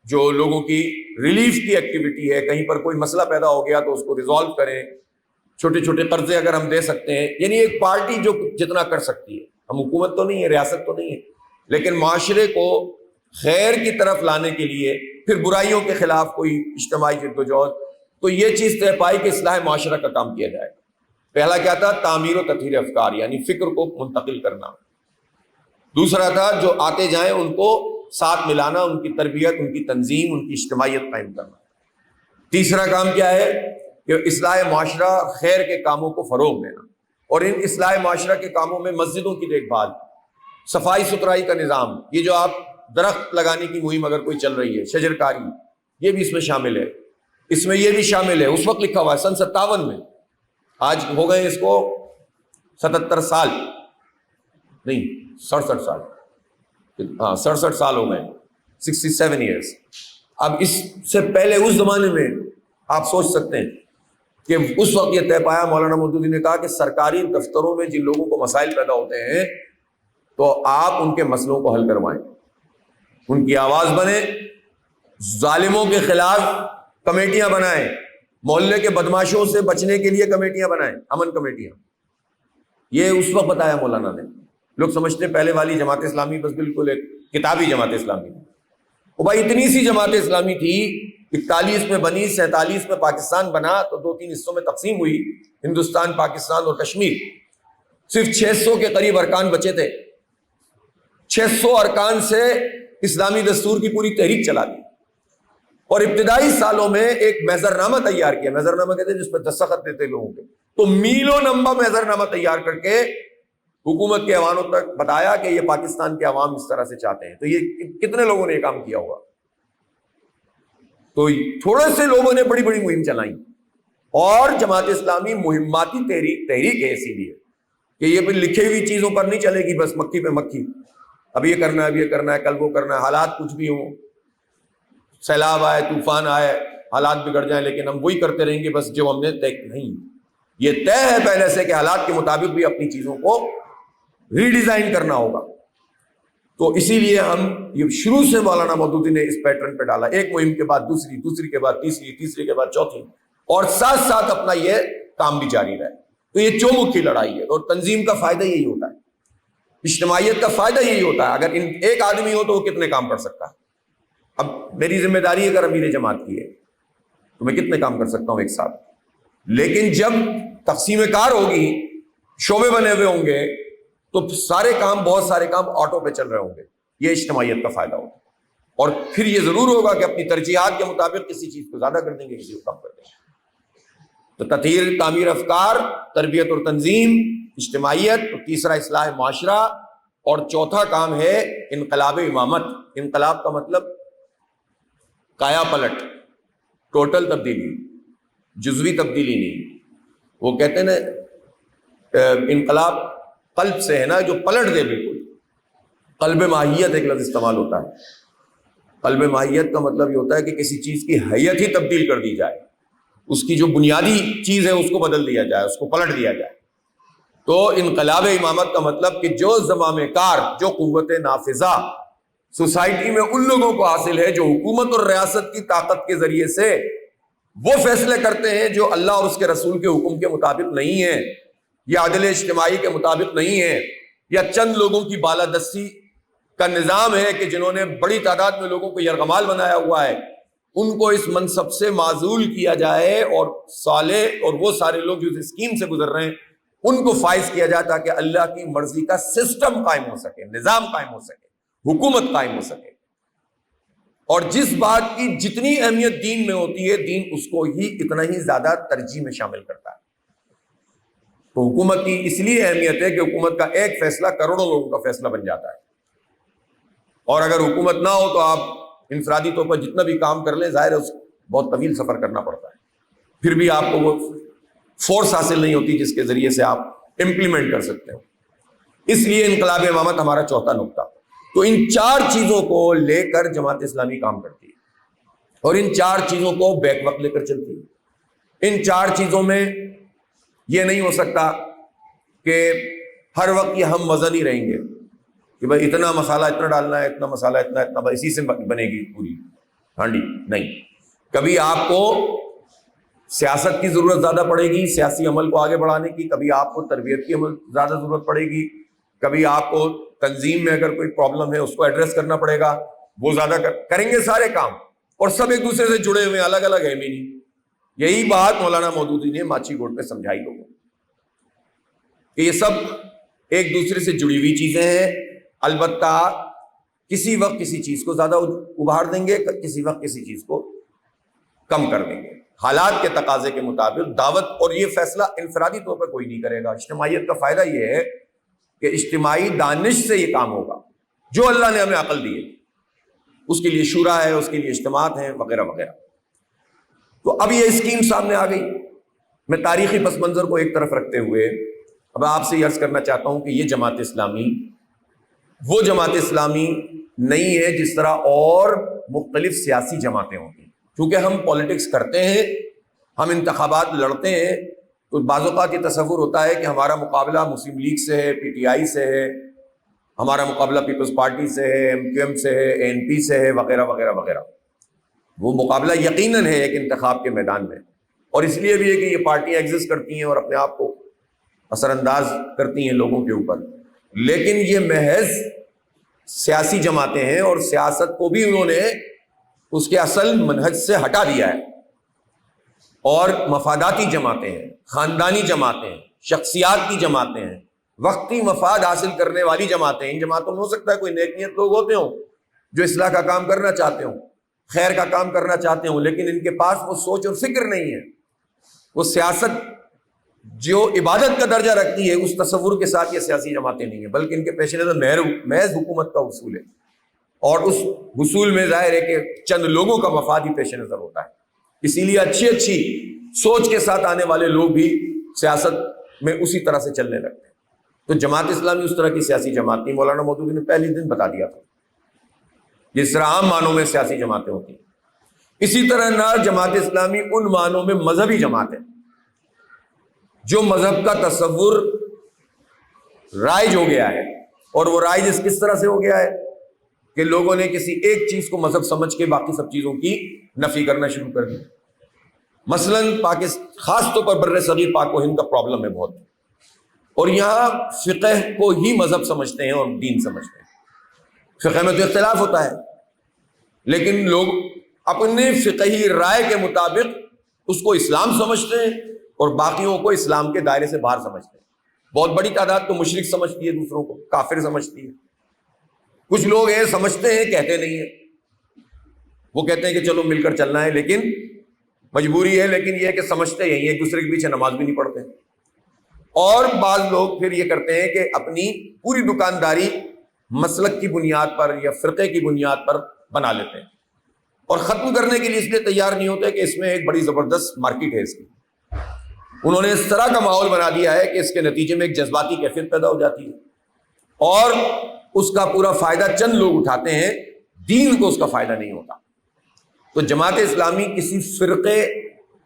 [SPEAKER 1] جو لوگوں کی ریلیف کی ایکٹیویٹی ہے، کہیں پر کوئی مسئلہ پیدا ہو گیا تو اس کو ریزالو کریں، چھوٹے چھوٹے قرضے اگر ہم دے سکتے ہیں، یعنی ایک پارٹی جو جتنا کر سکتی ہے، ہم حکومت تو نہیں ہے، ریاست تو نہیں ہے، لیکن معاشرے کو خیر کی طرف لانے کے لیے، پھر برائیوں کے خلاف کوئی اجتماعی جدوجہد، تو یہ چیز طے پائی کہ اصلاح معاشرہ کا کام کیا جائے۔ پہلا کیا تھا؟ تعمیر و تطہیر افکار، یعنی فکر کو منتقل کرنا۔ دوسرا تھا جو آتے جائیں ان کو ساتھ ملانا، ان کی تربیت، ان کی تنظیم، ان کی اجتماعیت قائم کرنا۔ تیسرا کام کیا ہے کہ اصلاح معاشرہ، خیر کے کاموں کو فروغ دینا، اور ان اصلاح معاشرہ کے کاموں میں مسجدوں کی دیکھ بھال، صفائی ستھرائی کا نظام، یہ جو آپ درخت لگانے کی مہم اگر کوئی چل رہی ہے، شجر کاری، یہ بھی اس میں شامل ہے۔ اس میں یہ بھی شامل ہے، اس وقت لکھا ہوا ہے سن 57 میں، آج ہو گئے اس کو 77 سال، نہیں 67 سال، ہاں 67 سال ہو گئے، 67 ایئرس۔ اب اس سے پہلے اس زمانے میں آپ سوچ سکتے ہیں کہ اس وقت یہ طے پایا، مولانا مودودی نے کہا کہ سرکاری دفتروں میں جن لوگوں کو مسائل پیدا ہوتے ہیں تو آپ ان کے مسئلوں کو حل کروائیں، ان کی آواز بنیں، ظالموں کے خلاف کمیٹیاں بنائیں، محلے کے بدماشوں سے بچنے کے لیے کمیٹیاں بنائیں، امن کمیٹیاں۔ یہ اس وقت بتایا مولانا نے۔ لوگ سمجھتے پہلے والی جماعت اسلامی بس بالکل ایک کتابی جماعت اسلامی، وہ بھائی اتنی سی جماعت اسلامی تھی، 41 میں بنی، 47 میں پاکستان بنا، تو 2-3 حصوں میں تقسیم ہوئی، ہندوستان، پاکستان اور کشمیر۔ صرف 600 کے قریب ارکان بچے تھے، 600 ارکان سے اسلامی دستور کی پوری تحریک چلا دی، اور ابتدائی سالوں میں ایک میزر نامہ تیار کیا، میزر نامہ کہتے ہیں جس پہ دستخط دیتے لوگوں کے، تو میلوں لمبا میزر نامہ تیار کر کے حکومت کے ایوانوں تک بتایا کہ یہ پاکستان کے عوام اس طرح سے چاہتے ہیں۔ تو یہ کتنے لوگوں نے یہ کام کیا ہوگا؟ تو تھوڑے سے لوگوں نے بڑی بڑی مہم چلائیں، اور جماعت اسلامی مہماتی تحریک ہے، اسی لیے کہ یہ پھر لکھی ہوئی چیزوں پر نہیں چلے گی بس مکھی پہ مکھی، اب یہ کرنا ہے، اب یہ کرنا ہے، کل وہ کرنا ہے، حالات کچھ بھی ہوں، سیلاب آئے، طوفان آئے، حالات بگڑ جائیں، لیکن ہم وہی کرتے رہیں گے بس جو ہم نے طے نہیں۔ یہ طے ہے پہلے سے کہ حالات کے مطابق بھی اپنی چیزوں کو ری ڈیزائن کرنا ہوگا۔ تو اسی لیے ہم یہ شروع سے مولانا مودودی نے اس پیٹرن پہ ڈالا، ایک مہم کے بعد دوسری، دوسری کے بعد تیسری، تیسری کے بعد چوتھی، اور ساتھ ساتھ اپنا یہ کام بھی جاری رہے۔ تو یہ چومکھی لڑائی ہے، اور تنظیم کا فائدہ یہی ہوتا ہے، اجتماعیت کا فائدہ یہی ہوتا ہے۔ اگر ایک آدمی ہو تو وہ کتنے کام کر سکتا ہے؟ اب میری ذمہ داری اگر امیر جماعت کی ہے تو میں کتنے کام کر سکتا ہوں ایک ساتھ، لیکن جب تقسیم کار ہوگی، شعبے بنے ہوئے ہوں گے، تو سارے کام، بہت سارے کام آٹو پہ چل رہے ہوں گے۔ یہ اجتماعیت کا فائدہ ہوگا، اور پھر یہ ضرور ہوگا کہ اپنی ترجیحات کے مطابق کسی چیز کو زیادہ کر دیں گے، کسی کو کم کر دیں گے۔ تو تطہیر، تعمیر افکار، تربیت اور تنظیم، اجتماعیت، اور تیسرا اصلاح معاشرہ، اور چوتھا کام ہے انقلاب امامت۔ انقلاب کا مطلب کایا پلٹ، ٹوٹل تبدیلی، جزوی تبدیلی نہیں۔ وہ کہتے ہیں نا انقلاب قلب سے ہے نا، جو پلٹ دے بالکل۔ قلب ماہیت ایک لفظ استعمال ہوتا ہے، قلب ماہیت کا مطلب یہ ہوتا ہے کہ کسی چیز کی حیت ہی تبدیل کر دی جائے، اس کی جو بنیادی چیز ہے اس کو بدل دیا جائے، اس کو پلٹ دیا جائے۔ تو انقلاب امامت کا مطلب کہ جو زمام کار، جو قوت نافذہ سوسائٹی میں ان لوگوں کو حاصل ہے جو حکومت اور ریاست کی طاقت کے ذریعے سے وہ فیصلے کرتے ہیں جو اللہ اور اس کے رسول کے حکم کے مطابق نہیں ہیں، یا عدل اجتماعی کے مطابق نہیں ہیں، یا چند لوگوں کی بالادستی کا نظام ہے کہ جنہوں نے بڑی تعداد میں لوگوں کو یرغمال بنایا ہوا ہے، ان کو اس منصب سے معزول کیا جائے اور صالح اور وہ سارے لوگ جو اس اسکیم سے گزر رہے ہیں ان کو فائز کیا جائے تاکہ اللہ کی مرضی کا سسٹم قائم ہو سکے، نظام قائم ہو سکے، حکومت قائم ہو سکے۔ اور جس بات کی جتنی اہمیت دین میں ہوتی ہے، دین اس کو ہی اتنا ہی زیادہ ترجیح میں شامل کرتا ہے۔ تو حکومت کی اس لیے اہمیت ہے کہ حکومت کا ایک فیصلہ کروڑوں لوگوں کا فیصلہ بن جاتا ہے، اور اگر حکومت نہ ہو تو آپ انفرادی طور پر جتنا بھی کام کر لیں، ظاہر ہے اس بہت طویل سفر کرنا پڑتا ہے، پھر بھی آپ کو وہ فورس حاصل نہیں ہوتی جس کے ذریعے سے آپ امپلیمنٹ کر سکتے ہو۔ اس لیے انقلاب امامت ہمارا چوتھا نقطہ۔ تو ان چار چیزوں کو لے کر جماعت اسلامی کام کرتی ہے، اور ان چار چیزوں کو بیک وقت لے کر چلتی ہے۔ ان چار چیزوں میں یہ نہیں ہو سکتا کہ ہر وقت یہ ہم وزن ہی رہیں گے کہ بھائی اتنا مسالہ اتنا ڈالنا ہے، اتنا مسالہ اتنا، بھائی اسی سے بنے گی پوری ہانڈی۔ نہیں، کبھی آپ کو سیاست کی ضرورت زیادہ پڑے گی، سیاسی عمل کو آگے بڑھانے کی، کبھی آپ کو تربیت کی عمل زیادہ ضرورت پڑے گی، کبھی آپ کو تنظیم میں اگر کوئی پرابلم ہے اس کو ایڈریس کرنا پڑے گا، وہ زیادہ کریں گے سارے کام، اور سب ایک دوسرے سے جڑے ہوئے، الگ الگ ہے بھی نہیں۔ یہی بات مولانا مودودی نے ماچھی گوٹ میں سمجھائی لوگوں کہ یہ سب ایک دوسرے سے جڑی ہوئی چیزیں ہیں، البتہ کسی وقت کسی چیز کو زیادہ ابھار دیں گے، کسی وقت کسی چیز کو کم کر دیں گے، حالات کے تقاضے کے مطابق دعوت۔ اور یہ فیصلہ انفرادی طور پر کوئی نہیں کرے گا۔ اجتماعیت کا فائدہ یہ ہے کہ اجتماعی دانش سے یہ کام ہوگا، جو اللہ نے ہمیں عقل دی ہے اس کے لیے شورا ہے، اس کے لیے اجتماعات ہیں، وغیرہ وغیرہ۔ تو اب یہ اسکیم سامنے آ گئی۔ میں تاریخی پس منظر کو ایک طرف رکھتے ہوئے اب آپ سے یہ عرض کرنا چاہتا ہوں کہ یہ جماعت اسلامی وہ جماعت اسلامی نہیں ہے جس طرح اور مختلف سیاسی جماعتیں ہوتی ہیں۔ کیونکہ ہم پالیٹکس کرتے ہیں، ہم انتخابات لڑتے ہیں، تو بعض اوقات یہ تصور ہوتا ہے کہ ہمارا مقابلہ مسلم لیگ سے ہے، پی ٹی آئی سے ہے، ہمارا مقابلہ پیپلز پارٹی سے ہے، ایم کیو ایم سے ہے، اے این پی سے ہے، وغیرہ وغیرہ وغیرہ۔ وہ مقابلہ یقیناً ہے ایک انتخاب کے میدان میں، اور اس لیے بھی ہے کہ یہ پارٹیاں ایگزسٹ کرتی ہیں اور اپنے آپ کو اثر انداز کرتی ہیں لوگوں کے اوپر، لیکن یہ محض سیاسی جماعتیں ہیں، اور سیاست کو بھی انہوں نے اس کے اصل منہج سے ہٹا دیا ہے، اور مفاداتی جماعتیں ہیں، خاندانی جماعتیں ہیں، شخصیات کی جماعتیں ہیں، وقتی مفاد حاصل کرنے والی جماعتیں۔ ان جماعتوں میں ہو سکتا ہے کوئی نیک نیت لوگ ہوتے ہوں جو اصلاح کا کام کرنا چاہتے ہوں، خیر کا کام کرنا چاہتے ہوں، لیکن ان کے پاس وہ سوچ اور فکر نہیں ہے، وہ سیاست جو عبادت کا درجہ رکھتی ہے اس تصور کے ساتھ یہ سیاسی جماعتیں نہیں ہیں، بلکہ ان کے پیش نظر محض حکومت کا اصول ہے، اور اس حصول میں ظاہر ہے کہ چند لوگوں کا مفاد ہی پیش نظر ہوتا ہے۔ اسی لیے اچھی سوچ کے ساتھ آنے والے لوگ بھی سیاست میں اسی طرح سے چلنے لگتے ہیں۔ تو جماعت اسلامی اس طرح کی سیاسی جماعت نہیں، مولانا مودودی نے پہلے دن بتا دیا تھا جس طرح عام معنوں میں سیاسی جماعتیں ہوتی ہیں، اسی طرح نہ جماعت اسلامی ان معنوں میں مذہبی جماعت ہے جو مذہب کا تصور رائج ہو گیا ہے، اور وہ رائج کس طرح سے ہو گیا ہے کہ لوگوں نے کسی ایک چیز کو مذہب سمجھ کے باقی سب چیزوں کی نفی کرنا شروع کر دی۔ مثلاً خاص طور پر بر صغیر پاک و ہند کا پرابلم ہے بہت، اور یہاں فقہ کو ہی مذہب سمجھتے ہیں اور دین سمجھتے ہیں۔ فقہ میں تو اختلاف ہوتا ہے، لیکن لوگ اپنے فقہی رائے کے مطابق اس کو اسلام سمجھتے ہیں اور باقیوں کو اسلام کے دائرے سے باہر سمجھتے ہیں۔ بہت بڑی تعداد تو مشرک سمجھتی ہے، دوسروں کو کافر سمجھتی ہے۔ کچھ لوگ ہیں سمجھتے ہیں، کہتے نہیں ہیں، وہ کہتے ہیں کہ چلو مل کر چلنا ہے، لیکن مجبوری ہے، لیکن یہ ہے کہ سمجھتے یہی ایک دوسرے کے پیچھے نماز بھی نہیں پڑھتے۔ اور بعض لوگ پھر یہ کرتے ہیں کہ اپنی پوری دکانداری مسلک کی بنیاد پر یا فرقے کی بنیاد پر بنا لیتے ہیں، اور ختم کرنے کے لیے اس لیے تیار نہیں ہوتے کہ اس میں ایک بڑی زبردست مارکیٹ ہے اس کی۔ انہوں نے اس طرح کا ماحول بنا دیا ہے کہ اس کے نتیجے میں ایک جذباتی کیفیت پیدا ہو جاتی ہے، اور اس کا پورا فائدہ چند لوگ اٹھاتے ہیں، دین کو اس کا فائدہ نہیں ہوتا۔ تو جماعت اسلامی کسی فرقے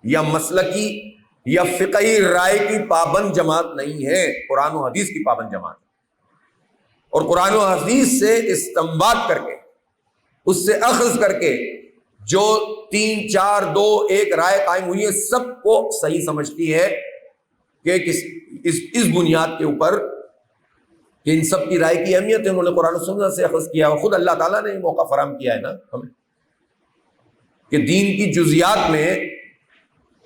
[SPEAKER 1] یا مسلکی یا فقہی رائے کی پابند جماعت نہیں ہے، قرآن و حدیث کی پابند جماعت ہے، اور قرآن و حدیث سے استنباط کر کے، اس سے اخذ کر کے جو 3 4 2 1 رائے قائم ہوئی ہے، سب کو صحیح سمجھتی ہے کہ اس بنیاد کے اوپر کہ ان سب کی رائے کی اہمیت ہے، انہوں نے قرآن و سنت سے اخذ کیا، اور خود اللہ تعالیٰ نے موقع فراہم کیا ہے نا ہمیں کہ دین کی جزیات میں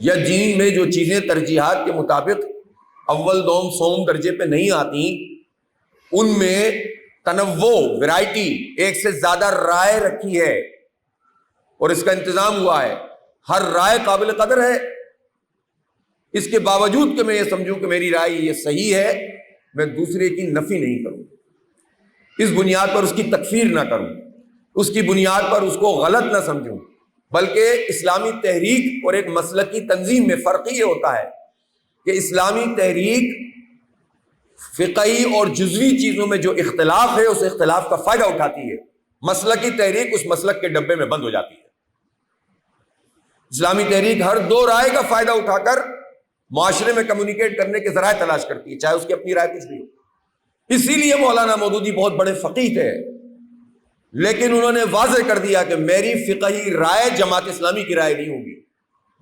[SPEAKER 1] یا دین میں جو چیزیں ترجیحات کے مطابق اول دوم سوم درجے پہ نہیں آتی، ان میں تنوع، ویرائٹی، ایک سے زیادہ رائے رکھی ہے اور اس کا انتظام ہوا ہے، ہر رائے قابل قدر ہے۔ اس کے باوجود کہ میں یہ سمجھوں کہ میری رائے یہ صحیح ہے، میں دوسرے کی نفی نہیں کروں، اس بنیاد پر اس کی تکفیر نہ کروں، اس کی بنیاد پر اس کو غلط نہ سمجھوں، بلکہ اسلامی تحریک اور ایک مسلکی تنظیم میں فرق یہ ہوتا ہے کہ اسلامی تحریک فقہی اور جزوی چیزوں میں جو اختلاف ہے اس اختلاف کا فائدہ اٹھاتی ہے، مسلکی تحریک اس مسلک کے ڈبے میں بند ہو جاتی ہے۔ اسلامی تحریک ہر 2 رائے کا فائدہ اٹھا کر معاشرے میں کمیونیکیٹ کرنے کے ذرائع تلاش کرتی ہے، چاہے اس کی اپنی رائے کچھ بھی ہو۔ اسی لیے مولانا مودودی بہت بڑے فقیہ تھے، لیکن انہوں نے واضح کر دیا کہ میری فقہی رائے جماعت اسلامی کی رائے نہیں ہوگی،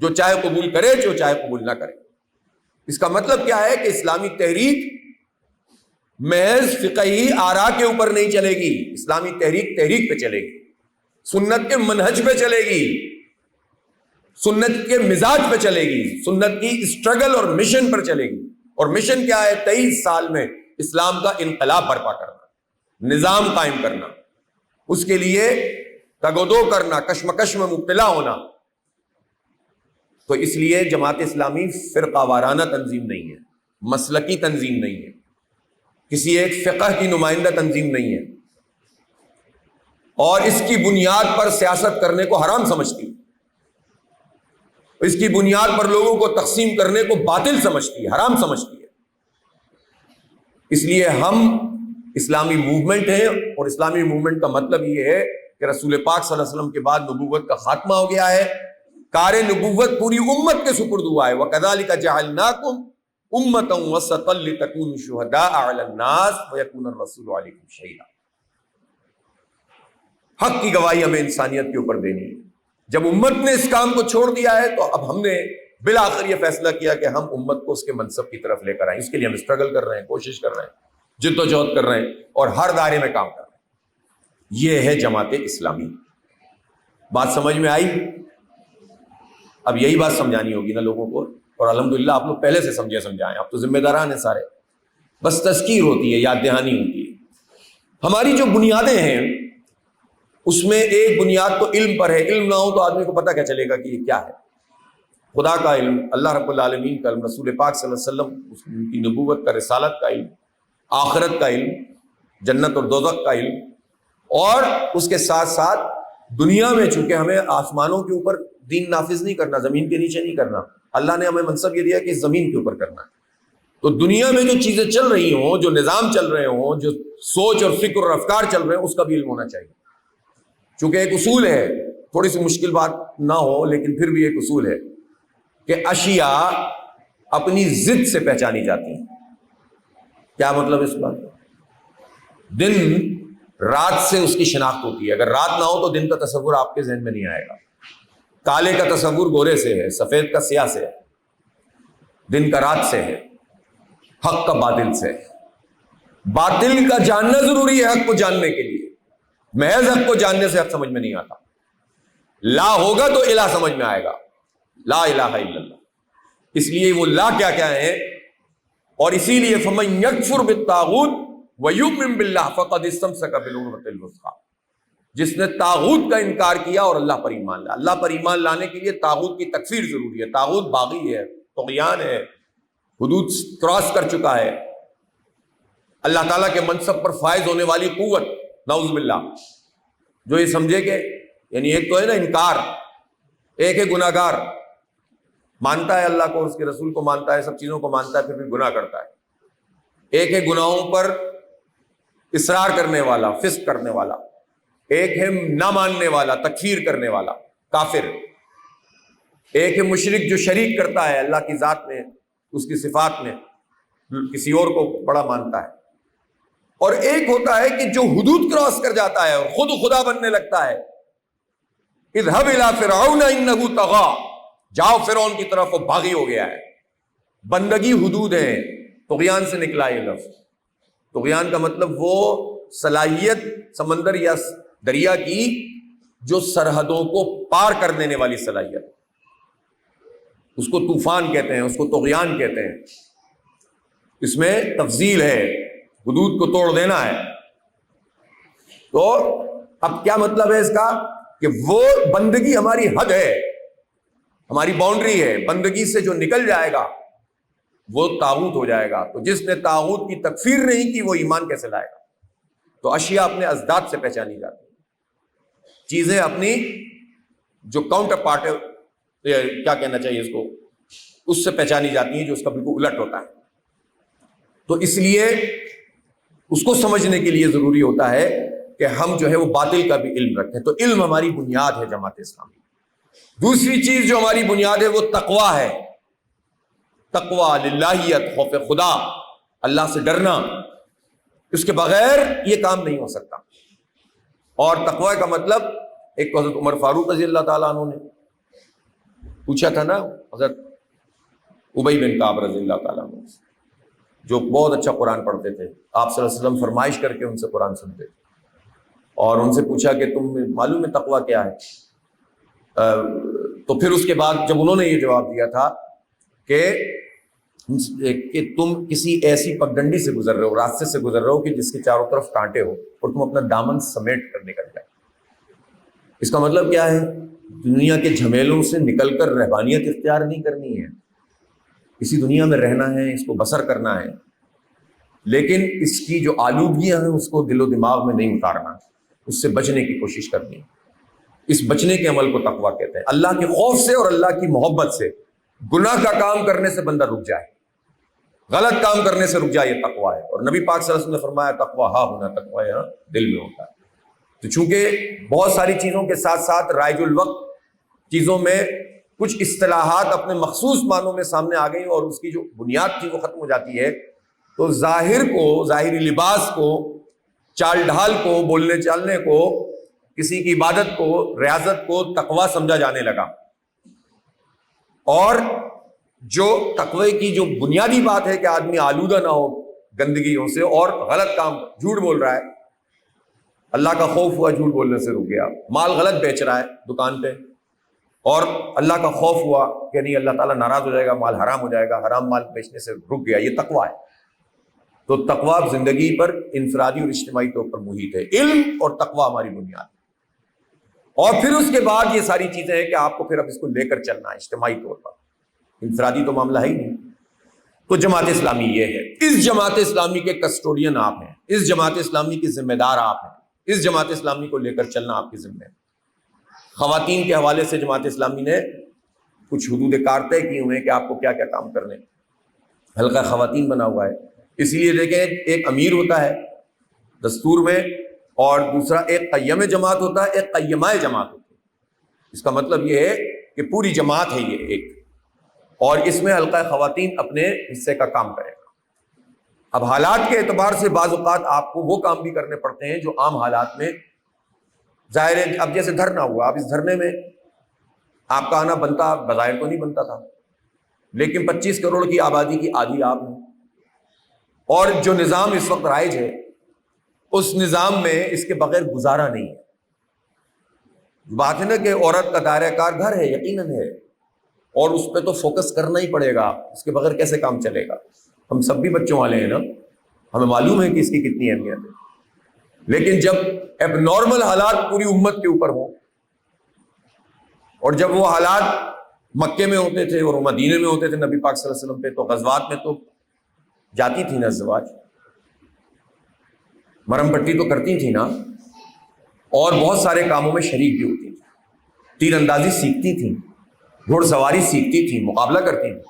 [SPEAKER 1] جو چاہے قبول کرے، جو چاہے قبول نہ کرے۔ اس کا مطلب کیا ہے کہ اسلامی تحریک محض فقہی آراء کے اوپر نہیں چلے گی، اسلامی تحریک تحریک پہ چلے گی، سنت کے منہج پہ چلے گی، سنت کے مزاج پہ چلے گی، سنت کی اسٹرگل اور مشن پر چلے گی۔ اور مشن کیا ہے؟ 23 سال میں اسلام کا انقلاب برپا کرنا، نظام قائم کرنا، اس کے لیے تگ و دو کرنا، کشمکش میں مبتلا ہونا۔ تو اس لیے جماعت اسلامی فرقہ وارانہ تنظیم نہیں ہے، مسلکی تنظیم نہیں ہے، کسی ایک فقہ کی نمائندہ تنظیم نہیں ہے، اور اس کی بنیاد پر سیاست کرنے کو حرام سمجھتی ہے، اس کی بنیاد پر لوگوں کو تقسیم کرنے کو باطل سمجھتی ہے، حرام سمجھتی ہے۔ اس لیے ہم اسلامی موومنٹ ہیں، اور اسلامی موومنٹ کا مطلب یہ ہے کہ رسول پاک صلی اللہ علیہ وسلم کے بعد نبوت کا خاتمہ ہو گیا ہے، کار نبوت پوری امت کے سپرد ہوا ہے۔ وَكَذَلِكَ جَعَلْنَاكُمْ أُمَّةً وَسَطًا لِتَكُونُوا شُهَدَاءَ عَلَى النَّاسِ وَيَكُونَ الرَّسُولُ عَلَيْكُمْ شَهِيدًا۔ حق کی گواہی ہمیں انسانیت کے اوپر دینی ہے۔ جب امت نے اس کام کو چھوڑ دیا ہے تو اب ہم نے بالآخر یہ فیصلہ کیا کہ ہم امت کو اس کے منصب کی طرف لے کر آئیں۔ اس کے لیے ہم اسٹرگل کر رہے ہیں، کوشش کر رہے ہیں، جد و جہد کر رہے ہیں، اور ہر دائرے میں کام کر رہے ہیں۔ یہ ہے جماعت اسلامی۔ بات سمجھ میں آئی؟ اب یہی بات سمجھانی ہوگی نا لوگوں کو، اور الحمدللہ آپ لوگ پہلے سے سمجھائیں، آپ تو ذمہ داران ہیں سارے، بس تذکیر ہوتی ہے، یاد دہانی ہوتی ہے۔ ہماری جو بنیادیں ہیں اس میں ایک بنیاد تو علم پر ہے، علم نہ ہو تو آدمی کو پتہ کیا چلے گا کہ یہ کیا ہے؟ خدا کا علم، اللہ رب العالمین کا علم، رسول پاک صلی اللہ علیہ وسلم ان کی نبوت کا، رسالت کا علم، آخرت کا علم، جنت اور دوزخ کا علم، اور اس کے ساتھ ساتھ دنیا میں چونکہ ہمیں آسمانوں کے اوپر دین نافذ نہیں کرنا، زمین کے نیچے نہیں کرنا، اللہ نے ہمیں منصب یہ دیا کہ زمین کے اوپر کرنا ہے۔ تو دنیا میں جو چیزیں چل رہی ہوں، جو نظام چل رہے ہوں، جو سوچ اور فکر اور افکار چل رہے ہیں، اس کا بھی علم ہونا چاہیے۔ چونکہ ایک اصول ہے، تھوڑی سی مشکل بات نہ ہو لیکن پھر بھی ایک اصول ہے کہ اشیاء اپنی ضد سے پہچانی جاتی ہیں۔ کیا مطلب اس بات؟ دن رات سے اس کی شناخت ہوتی ہے، اگر رات نہ ہو تو دن کا تصور آپ کے ذہن میں نہیں آئے گا، کالے کا تصور گورے سے ہے، سفید کا سیاہ سے ہے، دن کا رات سے ہے، حق کا باطل سے ہے۔ باطل کا جاننا ضروری ہے حق کو جاننے کے لیے، محض حق کو جاننے سے حق سمجھ میں نہیں آتا۔ لا ہوگا تو الہ سمجھ میں آئے گا، لا الہ الا اللہ۔ اس لیے وہ لا کیا کیا ہے، اور اسی لیے فَمَن يَكْفُرْ بِالطَّاغُوتِ وَيُؤْمِن بِاللَّهِ فَقَدِ اسْتَمْسَكَ بِالْعُرْوَةِ الْوُثْقَىٰ۔ جس نے طاغوت کا انکار کیا اور اللہ پر ایمان لایا۔ اللہ پر ایمان لانے کے لیے طاغوت کی تکفیر ضروری ہے۔ طاغوت باغی ہے، طغیان ہے، حدود کراس کر چکا ہے، اللہ تعالیٰ کے منصب پر فائز ہونے والی قوت، نعوذ باللہ، جو یہ سمجھے کہ یعنی ایک تو ہے نا انکار، ایک ہے گناہ گار، مانتا ہے اللہ کو، اس کے رسول کو مانتا ہے، سب چیزوں کو مانتا ہے، پھر بھی گناہ کرتا ہے۔ ایک ہے گناہوں پر اصرار کرنے والا، فسق کرنے والا، ایک ہے نہ ماننے والا، تکفیر کرنے والا، کافر۔ ایک ہے مشرک جو شریک کرتا ہے اللہ کی ذات میں، اس کی صفات میں، کسی اور کو بڑا مانتا ہے، اور ایک ہوتا ہے کہ جو حدود کراس کر جاتا ہے اور خود خدا بننے لگتا ہے۔ اذهب الى فرعون انه طغى، جاؤ فرعون کی طرف، وہ باغی ہو گیا ہے۔ بندگی حدود ہے، طغیان سے نکلا یہ لفظ۔ طغیان کا مطلب وہ صلاحیت سمندر یا دریا کی جو سرحدوں کو پار کر دینے والی صلاحیت، اس کو طوفان کہتے ہیں، اس کو طغیان کہتے ہیں۔ اس میں تفضیل ہے، حدود کو توڑ دینا ہے۔ تو اب کیا مطلب ہے اس کا؟ کہ وہ بندگی ہماری حد ہے، ہماری باؤنڈری ہے، بندگی سے جو نکل جائے گا وہ طاغوت ہو جائے گا۔ تو جس نے طاغوت کی تکفیر نہیں کی وہ ایمان کیسے لائے گا؟ تو اشیاء اپنے ازداد سے پہچانی جاتی ہیں، چیزیں اپنی جو کاؤنٹر پارٹ ہے، کیا کہنا چاہیے اس کو، اس سے پہچانی جاتی ہیں جو اس کا بالکل الٹ ہوتا ہے۔ تو اس لیے اس کو سمجھنے کے لیے ضروری ہوتا ہے کہ ہم جو ہے وہ باطل کا بھی علم رکھیں۔ تو علم ہماری بنیاد ہے جماعت اسلامی۔ دوسری چیز جو ہماری بنیاد ہے وہ تقویٰ ہے، تقویٰ، للہیت، خوف خدا، اللہ سے ڈرنا۔ اس کے بغیر یہ کام نہیں ہو سکتا۔ اور تقویٰ کا مطلب، ایک تو حضرت عمر فاروق رضی اللہ تعالیٰ عنہ نے پوچھا تھا نا حضرت ابی بن کعب رضی اللہ تعالیٰ عنہ، جو بہت اچھا قرآن پڑھتے تھے، آپ صلی اللہ علیہ وسلم فرمائش کر کے ان سے قرآن سنتے تھے، اور ان سے پوچھا کہ تم معلوم ہے تقویٰ کیا ہے؟ تو پھر اس کے بعد جب انہوں نے یہ جواب دیا تھا کہ تم کسی ایسی پگڈنڈی سے گزر رہے ہو، راستے سے گزر رہے ہو کہ جس کے چاروں طرف کانٹے ہو، اور تم اپنا دامن سمیٹ کر نکل جائے۔ اس کا مطلب کیا ہے؟ دنیا کے جھمیلوں سے نکل کر رہبانیت اختیار نہیں کرنی ہے، اسی دنیا میں رہنا ہے، اس کو بسر کرنا ہے، لیکن اس کی جو آلودگیاں ہیں اس کو دل و دماغ میں نہیں اتارنا، اس سے بچنے کی کوشش کرنی ہے۔ اس بچنے کے عمل کو تقویٰ کہتے ہیں۔ اللہ کے خوف سے اور اللہ کی محبت سے، گناہ کا کام کرنے سے بندہ رک جائے، غلط کام کرنے سے رک جائے، یہ تقویٰ ہے۔ اور نبی پاک صلی اللہ علیہ وسلم نے فرمایا تقویٰ ہاں ہونا، تقویٰ یہاں دل میں ہوتا ہے۔ تو چونکہ بہت ساری چیزوں کے ساتھ ساتھ رائج الوقت چیزوں میں کچھ اصطلاحات اپنے مخصوص معنوں میں سامنے آ گئی اور اس کی جو بنیاد تھی وہ ختم ہو جاتی ہے، تو ظاہر کو، ظاہری لباس کو، چال ڈھال کو، بولنے چالنے کو، کسی کی عبادت کو، ریاضت کو تقویٰ سمجھا جانے لگا۔ اور جو تقوی کی جو بنیادی بات ہے کہ آدمی آلودہ نہ ہو گندگیوں سے، اور غلط کام، جھوٹ بول رہا ہے، اللہ کا خوف ہوا جھوٹ بولنے سے رک گیا، مال غلط بیچ رہا ہے دکان پہ، اور اللہ کا خوف ہوا کہ نہیں اللہ تعالیٰ ناراض ہو جائے گا، مال حرام ہو جائے گا، حرام مال بیچنے سے رک گیا، یہ تقویٰ ہے۔ تو تقویٰ زندگی پر انفرادی اور اجتماعی طور پر محیط ہے۔ علم اور تقویٰ ہماری بنیاد ہے، اور پھر اس کے بعد یہ ساری چیزیں ہیں کہ آپ کو پھر اب اس کو لے کر چلنا ہے اجتماعی طور پر، انفرادی تو معاملہ ہے ہی نہیں۔ تو جماعت اسلامی یہ ہے، اس جماعت اسلامی کے کسٹوڈین آپ ہیں، اس جماعت اسلامی کے ذمہ دار آپ ہیں، اس جماعت اسلامی کو لے کر چلنا آپ کی ذمہ ہے۔ خواتین کے حوالے سے جماعت اسلامی نے کچھ حدود کار طے کیے ہوئے ہیں کہ آپ کو کیا کیا کام کرنے، حلقہ خواتین بنا ہوا ہے۔ اسی لیے دیکھیں، ایک امیر ہوتا ہے دستور میں، اور دوسرا ایک قیم جماعت ہوتا ہے، ایک قیمہ جماعت ہوتی ہے۔ اس کا مطلب یہ ہے کہ پوری جماعت ہے یہ ایک، اور اس میں حلقہ خواتین اپنے حصے کا کام کرے گا۔ اب حالات کے اعتبار سے بعض اوقات آپ کو وہ کام بھی کرنے پڑتے ہیں جو عام حالات میں ظاہر ہے۔ اب جیسے دھرنا ہوا، اب اس دھرنے میں آپ کا آنا بنتا، بظاہر تو نہیں بنتا تھا، لیکن 25 کروڑ کی آبادی کی آدھی آپ ہیں، اور جو نظام اس وقت رائج ہے اس نظام میں اس کے بغیر گزارا نہیں ہے۔ بات ہے نا کہ عورت کا دائرہ کار گھر ہے، یقیناً ہے، اور اس پہ تو فوکس کرنا ہی پڑے گا، اس کے بغیر کیسے کام چلے گا؟ ہم سب بھی بچوں والے ہیں نا، ہمیں معلوم ہے کہ اس کی کتنی اہمیت ہے، لیکن جب اب نارمل حالات پوری امت کے اوپر ہوں، اور جب وہ حالات مکے میں ہوتے تھے اور مدینے میں ہوتے تھے نبی پاک صلی اللہ علیہ وسلم پہ، تو غزوات میں تو جاتی تھی نا ازواج، مرم پٹی تو کرتی تھی نا، اور بہت سارے کاموں میں شریک بھی ہوتی تھی، تیر اندازی سیکھتی تھیں، گھوڑ سواری سیکھتی تھیں، مقابلہ کرتی تھیں۔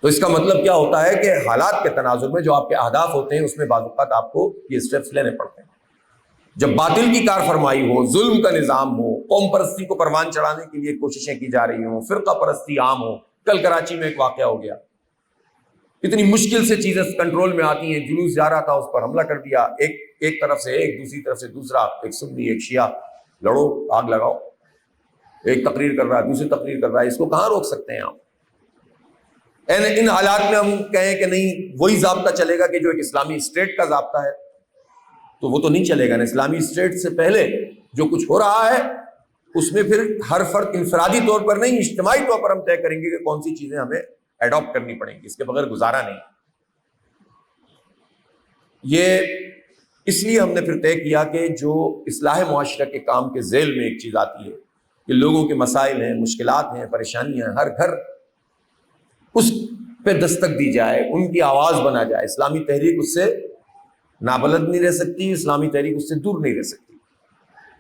[SPEAKER 1] تو اس کا مطلب کیا ہوتا ہے کہ حالات کے تناظر میں جو آپ کے اہداف ہوتے ہیں اس میں بعض اوقات آپ کو یہ اسٹیپس لینے پڑتے ہیں۔ جب باطل کی کار فرمائی ہو، ظلم کا نظام ہو، قوم پرستی کو پروان چڑھانے کے لیے کوششیں کی جا رہی ہوں، فرقہ پرستی عام ہو. کل کراچی میں ایک واقعہ ہو گیا، اتنی مشکل سے چیزیں کنٹرول میں آتی ہیں. جلوس جا رہا تھا، اس پر حملہ کر دیا، ایک طرف سے ایک، دوسری طرف سے دوسرا، ایک سنی ایک شیعہ، لڑو آگ لگاؤ. ایک تقریر کر رہا ہے، دوسری تقریر کر رہا ہے، اس کو کہاں روک سکتے ہیں آپ؟ ان حالات میں ہم کہیں کہ نہیں وہی ضابطہ چلے گا کہ جو ایک اسلامی اسٹیٹ کا ضابطہ ہے، تو وہ تو نہیں چلے گا نا. اسلامی اسٹیٹ سے پہلے جو کچھ ہو رہا ہے اس میں پھر ہر فرد انفرادی طور پر نہیں، اجتماعی طور پر ہم طے کریں گے کہ کون سی چیزیں ہمیں ایڈاپٹ کرنی پڑیں گی، اس کے بغیر گزارا نہیں. یہ اس لیے ہم نے پھر طے کیا کہ جو اصلاح معاشرہ کے کام کے ذیل میں ایک چیز آتی ہے کہ لوگوں کے مسائل ہیں، مشکلات ہیں، پریشانیاں ہیں، ہر گھر اس پہ دستک دی جائے، ان کی آواز بنا جائے. اسلامی تحریک اس سے نابلد نہیں رہ سکتی، اسلامی تحریک اس سے دور نہیں رہ سکتی.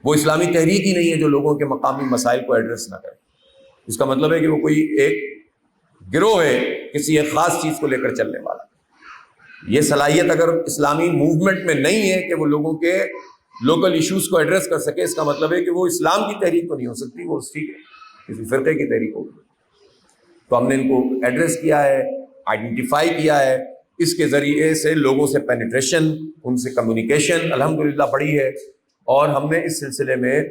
[SPEAKER 1] وہ اسلامی تحریک ہی نہیں ہے جو لوگوں کے مقامی مسائل کو ایڈریس نہ کرے. اس کا مطلب ہے کہ وہ کوئی ایک گروہ ہے کسی ایک خاص چیز کو لے کر چلنے والا. یہ صلاحیت اگر اسلامی موومنٹ میں نہیں ہے کہ وہ لوگوں کے لوکل ایشوز کو ایڈریس کر سکے، اس کا مطلب ہے کہ وہ اسلام کی تحریک تو نہیں ہو سکتی، وہ کسی فرقے کی تحریک ہوگی. تو ہم نے ان کو ایڈریس کیا ہے، آئیڈینٹیفائی کیا ہے. اس کے ذریعے سے لوگوں سے پینیٹریشن، ان سے کمیونیکیشن الحمدللہ بڑھی ہے. اور ہم نے اس سلسلے میں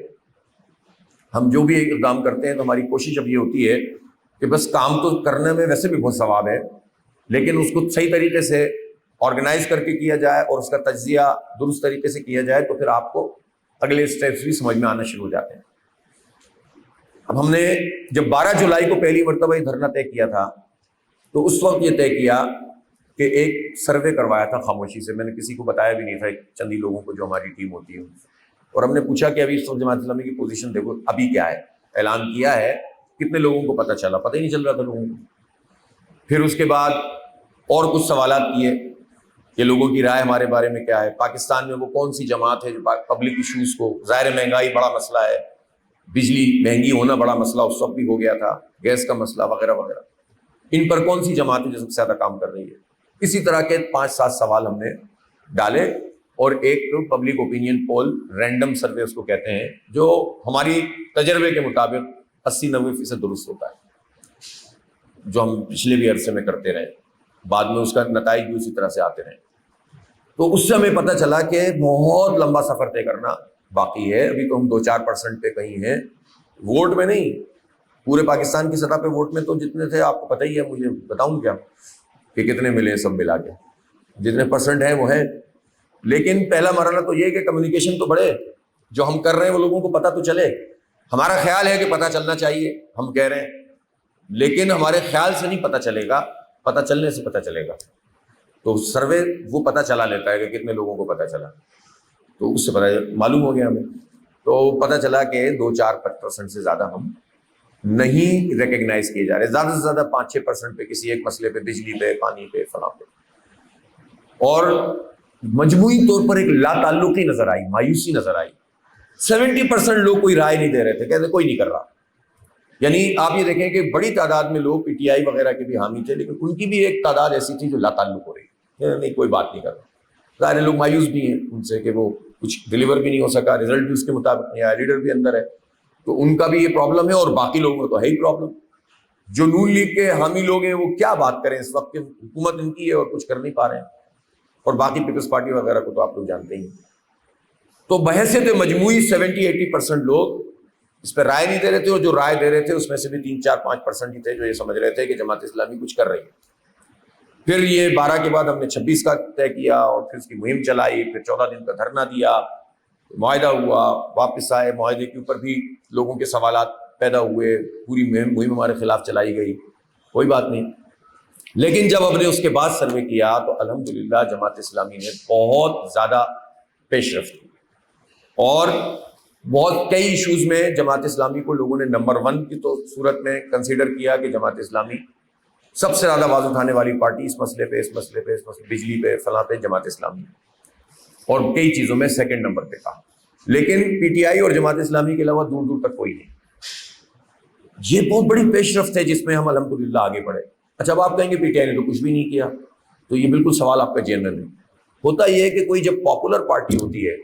[SPEAKER 1] ہم جو بھی اقدام کرتے ہیں تو ہماری کوشش اب یہ ہوتی ہے کہ بس کام تو کرنے میں ویسے بھی بہت ثواب ہے، لیکن اس کو صحیح طریقے سے آرگنائز کر کے کیا جائے اور اس کا تجزیہ درست طریقے سے کیا جائے تو پھر آپ کو اگلے اسٹیپس بھی سمجھ میں آنا شروع ہو جاتے ہیں. اب ہم نے جب 12 جولائی کو پہلی مرتبہ یہ دھرنا طے کیا تھا تو اس وقت یہ طے کیا کہ ایک سروے کروایا تھا خاموشی سے. میں نے کسی کو بتایا بھی نہیں تھا، چند ہی لوگوں کو جو ہماری ٹیم ہوتی ہے. اور ہم نے پوچھا کہ ابھی اس وقت جماعت اسلامی کی پوزیشن دیکھو ابھی کیا ہے، اعلان کیا ہے، کتنے لوگوں کو پتہ چلا؟ پتہ ہی نہیں چل رہا تھا لوگوں کو. پھر اس کے بعد اور کچھ سوالات کیے کہ لوگوں کی رائے ہمارے بارے میں کیا ہے، پاکستان میں وہ کون سی جماعت ہے جو پبلک ایشوز کو، ظاہر مہنگائی بڑا مسئلہ ہے، بجلی مہنگی ہونا بڑا مسئلہ اس وقت بھی ہو گیا تھا، گیس کا مسئلہ وغیرہ وغیرہ، ان پر کون سی جماعت ہے جو سب سے زیادہ کام کر رہی ہے. اسی طرح کے 5-7 سوال ہم نے ڈالے اور ایک پبلک اوپینین پول، رینڈم سروے اس کو کہتے ہیں، جو ہماری تجربے کے مطابق 80-90% درست ہوتا ہے، جو ہم پچھلے بھی عرصے میں کرتے رہے، بعد میں اس کا نتائج بھی اسی طرح سے آتے رہے. تو اس سے ہمیں پتہ چلا کہ بہت لمبا سفر طے کرنا باقی ہے. ابھی تو ہم 2-4% پہ کہیں ہیں، ووٹ میں نہیں، پورے پاکستان کی سطح پہ ووٹ میں تو جتنے تھے آپ کو پتہ ہی ہے، مجھے بتاؤں کیا کہ کتنے ملے سب ملا کے، جتنے پرسنٹ ہیں وہ ہیں. لیکن پہلا مرحلہ تو یہ کہ کمیونیکیشن تو بڑھے، جو ہم کر رہے ہیں وہ لوگوں کو پتہ تو چلے. ہمارا خیال ہے کہ پتہ چلنا چاہیے، ہم کہہ رہے ہیں، لیکن ہمارے خیال سے نہیں پتہ چلے گا، پتہ چلنے سے پتہ چلے گا. تو سروے وہ پتہ چلا لیتا ہے کہ کتنے لوگوں کو پتہ چلا، تو اس سے پتہ معلوم ہو گیا ہمیں. تو پتہ چلا کہ 2-4% سے زیادہ ہم نہیں ریکگنائز کیے جا رہے، زیادہ سے زیادہ 5-6% پہ کسی ایک مسئلے پہ، بجلی پہ، پانی پہ، فلاں پہ. اور مجموعی طور پر ایک لا تعلقی نظر آئی، مایوسی نظر آئی. 70% لوگ کوئی رائے نہیں دے رہے تھے، کہتے کوئی نہیں کر رہا. یعنی آپ یہ دیکھیں کہ بڑی تعداد میں لوگ پی ٹی آئی وغیرہ کے بھی حامی تھے، لیکن ان کی بھی ایک تعداد ایسی تھی جو لا تعلق ہو رہی ہے، نہیں کوئی بات نہیں کر رہا. ظاہر لوگ مایوس بھی ہیں ان سے کہ وہ کچھ ڈلیور بھی نہیں ہو سکا، رزلٹ بھی اس کے مطابق نہیں آیا، لیڈر بھی اندر ہے، تو ان کا بھی یہ پرابلم ہے. اور باقی لوگوں کا تو ہے ہی پرابلم. جو نون لیگ کے حامی لوگ ہیں وہ کیا بات کریں اس وقت کہ حکومت ان کی ہے اور کچھ کر نہیں پا رہے ہیں، اور باقی پیپلز پارٹی وغیرہ کو تو آپ لوگ جانتے ہی. تو بحیثیت مجموعی 70-80% لوگ اس پہ رائے نہیں دے رہے تھے، اور جو رائے دے رہے تھے اس میں سے بھی 3-4-5% ہی تھے جو یہ سمجھ رہے تھے کہ جماعت اسلامی کچھ کر رہی ہے. پھر یہ 12 کے بعد ہم نے 26 کا طے کیا اور پھر اس کی مہم چلائی، پھر 14 دن کا دھرنا دیا، معاہدہ ہوا، واپس آئے. معاہدے کے اوپر بھی لوگوں کے سوالات پیدا ہوئے، پوری مہم ہمارے خلاف چلائی گئی، کوئی بات نہیں. لیکن جب ہم نے اس کے بعد سروے کیا تو الحمدللہ جماعت اسلامی نے بہت زیادہ پیش رفت کی، اور بہت کئی ایشوز میں جماعت اسلامی کو لوگوں نے نمبر 1 کی تو صورت میں کنسیڈر کیا کہ جماعت اسلامی سب سے زیادہ آواز اٹھانے والی پارٹی اس مسئلے پہ، اس مسئلے پہ، اس مسئلے بجلی پہ، فلاں پہ جماعت اسلامی، اور کئی چیزوں میں سیکنڈ نمبر پہ کہا. لیکن پی ٹی آئی اور جماعت اسلامی کے علاوہ دور دور تک کوئی نہیں. یہ بہت بڑی پیش رفت ہے جس میں ہم الحمدللہ آگے بڑھے. اچھا اب آپ کہیں گے پی ٹی آئی نے تو کچھ بھی نہیں کیا، تو یہ بالکل سوال آپ کا جنرل ہے. ہوتا یہ ہے کہ کوئی جب پاپولر پارٹی ہوتی ہے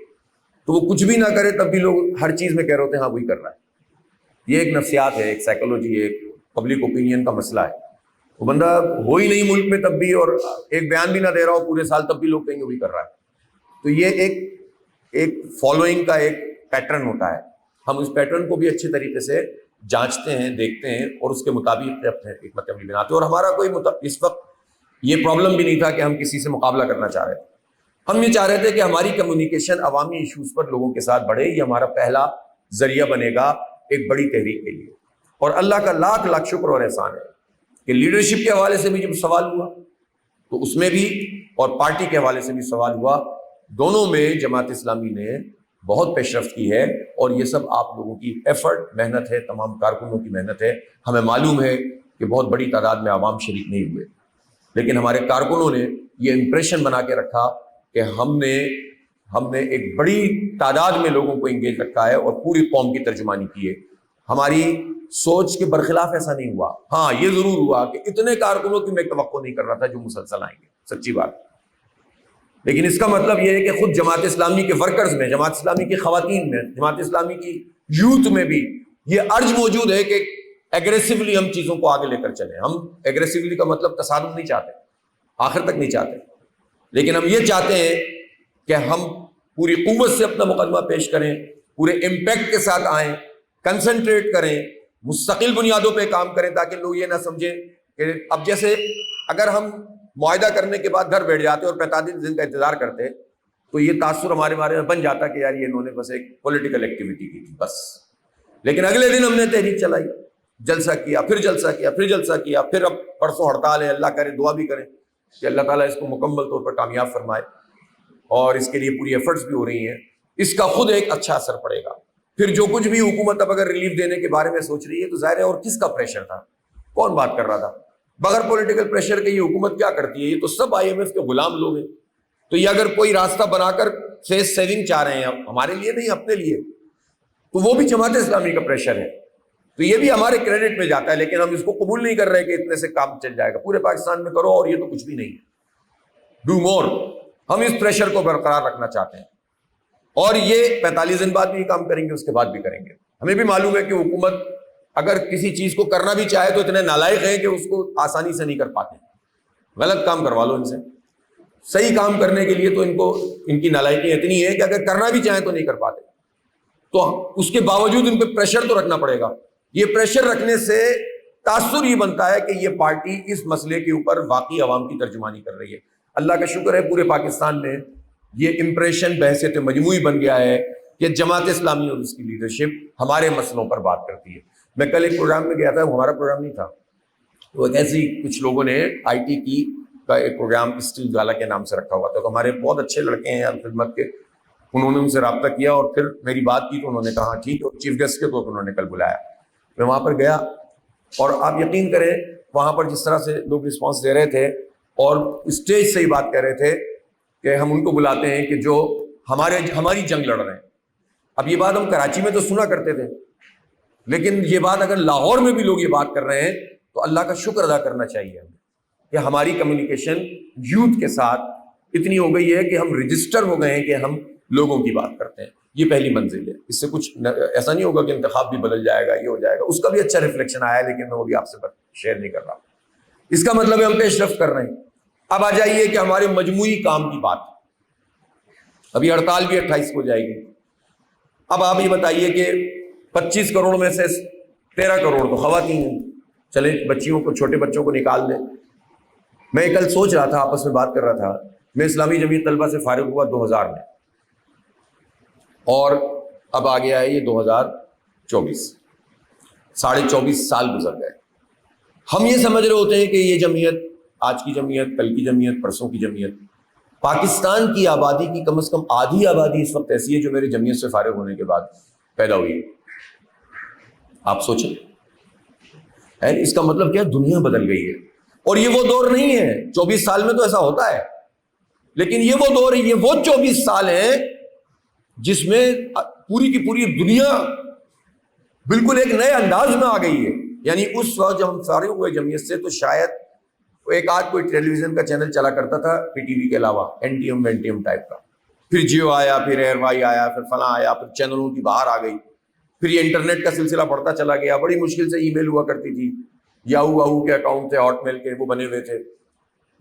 [SPEAKER 1] تو وہ کچھ بھی نہ کرے تب بھی لوگ ہر چیز میں کہہ رہے ہوتے ہیں ہاں وہی کر رہا ہے۔ یہ ایک نفسیات ہے، ایک سائیکولوجی ہے، ایک پبلک اوپینین کا مسئلہ ہے۔ وہ بندہ ہو ہی نہیں ملک میں تب بھی، اور ایک بیان بھی نہ دے رہا ہو پورے سال تب بھی لوگ کہیں گے وہی کر رہا ہے۔ تو یہ ایک فالوئنگ کا ایک پیٹرن ہوتا ہے۔ ہم اس پیٹرن کو بھی اچھے طریقے سے جانچتے ہیں، دیکھتے ہیں، اور اس کے مطابق اپنے حکمت عملی بناتے ہیں۔ اور ہمارا کوئی اس وقت یہ پرابلم بھی نہیں تھا کہ ہم کسی سے مقابلہ کرنا چاہ رہے تھے۔ ہم یہ چاہ رہے تھے کہ ہماری کمیونیکیشن عوامی ایشوز پر لوگوں کے ساتھ بڑھے۔ یہ ہمارا پہلا ذریعہ بنے گا ایک بڑی تحریک کے لیے۔ اور اللہ کا لاکھ لاکھ شکر اور احسان ہے کہ لیڈرشپ کے حوالے سے بھی جب سوال ہوا تو اس میں بھی، اور پارٹی کے حوالے سے بھی سوال ہوا، دونوں میں جماعت اسلامی نے بہت پیش رفت کی ہے۔ اور یہ سب آپ لوگوں کی ایفرٹ، محنت ہے، تمام کارکنوں کی محنت ہے۔ ہمیں معلوم ہے کہ بہت بڑی تعداد میں عوام شریک نہیں ہوئے، لیکن ہمارے کارکنوں نے یہ امپریشن بنا کے رکھا کہ ہم نے ایک بڑی تعداد میں لوگوں کو انگیج رکھا ہے اور پوری قوم کی ترجمانی کی ہے۔ ہماری سوچ کے برخلاف ایسا نہیں ہوا۔ ہاں یہ ضرور ہوا کہ اتنے کارکنوں کی میں توقع نہیں کر رہا تھا جو مسلسل آئیں گے، سچی بات۔ لیکن اس کا مطلب یہ ہے کہ خود جماعت اسلامی کے ورکرز میں، جماعت اسلامی کی خواتین میں، جماعت اسلامی کی یوتھ میں بھی یہ ارج موجود ہے کہ ایگریسولی ہم چیزوں کو آگے لے کر چلیں۔ ہم ایگریسولی کا مطلب تصادم نہیں چاہتے، آخر تک نہیں چاہتے، لیکن ہم یہ چاہتے ہیں کہ ہم پوری قوت سے اپنا مقدمہ پیش کریں، پورے امپیکٹ کے ساتھ آئیں، کنسنٹریٹ کریں، مستقل بنیادوں پہ کام کریں، تاکہ لوگ یہ نہ سمجھیں کہ اب جیسے اگر ہم معاہدہ کرنے کے بعد گھر بیٹھ جاتے اور 45 دن کا انتظار کرتے تو یہ تاثر ہمارے بارے میں بن جاتا کہ یار یہ انہوں نے بس ایک پولیٹیکل ایکٹیویٹی کی تھی بس۔ لیکن اگلے دن ہم نے تحریک چلائی، جلسہ کیا، پھر جلسہ کیا، پھر جلسہ کیا، پھر اب پرسوں ہڑتال ہے۔ اللہ کرے، دعا بھی کریں کہ اللہ تعالیٰ اس کو مکمل طور پر کامیاب فرمائے، اور اس کے لیے پوری ایفرٹس بھی ہو رہی ہیں۔ اس کا خود ایک اچھا اثر پڑے گا۔ پھر جو کچھ بھی حکومت اب اگر ریلیف دینے کے بارے میں سوچ رہی ہے تو ظاہر ہے، اور کس کا پریشر تھا، کون بات کر رہا تھا؟ بغیر پولیٹیکل پریشر کے یہ حکومت کیا کرتی ہے؟ یہ تو سب IMF کے غلام لوگ ہیں۔ تو یہ اگر کوئی راستہ بنا کر فیس سیونگ چاہ رہے ہیں، ہمارے لیے نہیں اپنے لیے، تو وہ بھی جماعت اسلامی کا پریشر ہے، تو یہ بھی ہمارے کریڈٹ میں جاتا ہے۔ لیکن ہم اس کو قبول نہیں کر رہے کہ اتنے سے کام چل جائے گا، پورے پاکستان میں کرو اور یہ تو کچھ بھی نہیں ہے، ڈو مور۔ ہم اس پریشر کو برقرار رکھنا چاہتے ہیں، اور یہ 45 دن بعد بھی کام کریں گے، اس کے بعد بھی کریں گے۔ ہمیں بھی معلوم ہے کہ حکومت اگر کسی چیز کو کرنا بھی چاہے تو اتنے نالائق ہیں کہ اس کو آسانی سے نہیں کر پاتے۔ غلط کام کروا لو ان سے، صحیح کام کرنے کے لیے تو ان کی نالائقی اتنی ہے کہ اگر کرنا بھی چاہیں تو نہیں کر پاتے۔ تو اس کے باوجود ان پہ پریشر تو رکھنا پڑے گا۔ یہ پریشر رکھنے سے تاثر یہ بنتا ہے کہ یہ پارٹی اس مسئلے کے اوپر واقعی عوام کی ترجمانی کر رہی ہے۔ اللہ کا شکر ہے پورے پاکستان میں یہ امپریشن بحیثیت مجموعی بن گیا ہے کہ جماعت اسلامی اور اس کی لیڈرشپ ہمارے مسئلوں پر بات کرتی ہے۔ میں کل ایک پروگرام میں گیا تھا، ہمارا پروگرام نہیں تھا، وہ ایسی کچھ لوگوں نے IT کی کا ایک پروگرام اسٹیل والا کے نام سے رکھا ہوا تھا۔ تو ہمارے بہت اچھے لڑکے ہیں خدمت کے، انہوں نے ان سے رابطہ کیا اور پھر میری بات کی تو انہوں نے کہا ٹھیک ہے، چیف گیسٹ کے طور پر انہوں نے کل بلایا۔ میں وہاں پر گیا اور آپ یقین کریں وہاں پر جس طرح سے لوگ رسپانس دے رہے تھے اور اسٹیج سے ہی بات کر رہے تھے کہ ہم ان کو بلاتے ہیں کہ جو ہماری جنگ لڑ رہے ہیں۔ اب یہ بات ہم کراچی میں تو سنا کرتے تھے، لیکن یہ بات اگر لاہور میں بھی لوگ یہ بات کر رہے ہیں تو اللہ کا شکر ادا کرنا چاہیے ہمیں کہ ہماری کمیونیکیشن یوتھ کے ساتھ اتنی ہو گئی ہے کہ ہم رجسٹر ہو گئے ہیں کہ ہم لوگوں کی بات کرتے ہیں۔ یہ پہلی منزل ہے، اس سے کچھ ایسا نہیں ہوگا کہ انتخاب بھی بدل جائے گا، یہ ہو جائے گا، اس کا بھی اچھا ریفلیکشن آیا ہے، لیکن میں وہ بھی آپ سے شیئر نہیں کر رہا۔ اس کا مطلب ہے ہم پیش رفت کر رہے ہیں۔ اب آ جائیے کہ ہمارے مجموعی کام کی بات، ابھی ہڑتال بھی 28 کو جائے گی۔ اب آپ یہ بتائیے کہ 25 کروڑ میں سے 13 کروڑ تو خواتین ہیں، چلے بچیوں کو، چھوٹے بچوں کو نکال دیں۔ میں کل سوچ رہا تھا، آپس میں بات کر رہا تھا، میں اسلامی جمعیت طلبہ سے فارغ ہوا 2000 میں، اور اب آ گیا ہے یہ 2024، 24.5 سال گزر گئے۔ ہم یہ سمجھ رہے ہوتے ہیں کہ یہ جمعیت، آج کی جمعیت، کل کی جمعیت، پرسوں کی جمعیت، پاکستان کی آبادی کی کم از کم آدھی آبادی اس وقت ایسی ہے جو میرے جمعیت سے فارغ ہونے کے بعد پیدا ہوئی ہے۔ آپ سوچیں، اس کا مطلب کیا؟ دنیا بدل گئی ہے۔ اور یہ وہ دور نہیں ہے، 24 سال میں تو ایسا ہوتا ہے، لیکن یہ وہ دور ہے، یہ وہ 24 سال ہیں جس میں پوری کی پوری دنیا بالکل ایک نئے انداز میں آ گئی ہے۔ یعنی اس وقت جب ہم فارغ ہوئے جمعیت سے تو شاید ایک آدھ کوئی ٹیلی ویژن کا چینل چلا کرتا تھا PTV کے علاوہ، NTM ٹائپ کا، پھر جیو آیا، پھر ایئر وائی آیا، پھر فلاں آیا، پھر چینلوں کی باہر آ گئی، پھر یہ انٹرنیٹ کا سلسلہ بڑھتا چلا گیا. بڑی مشکل سے ای میل ہوا کرتی تھی، یاہو کے اکاؤنٹ تھے، ہاٹ میل کے وہ بنے ہوئے تھے.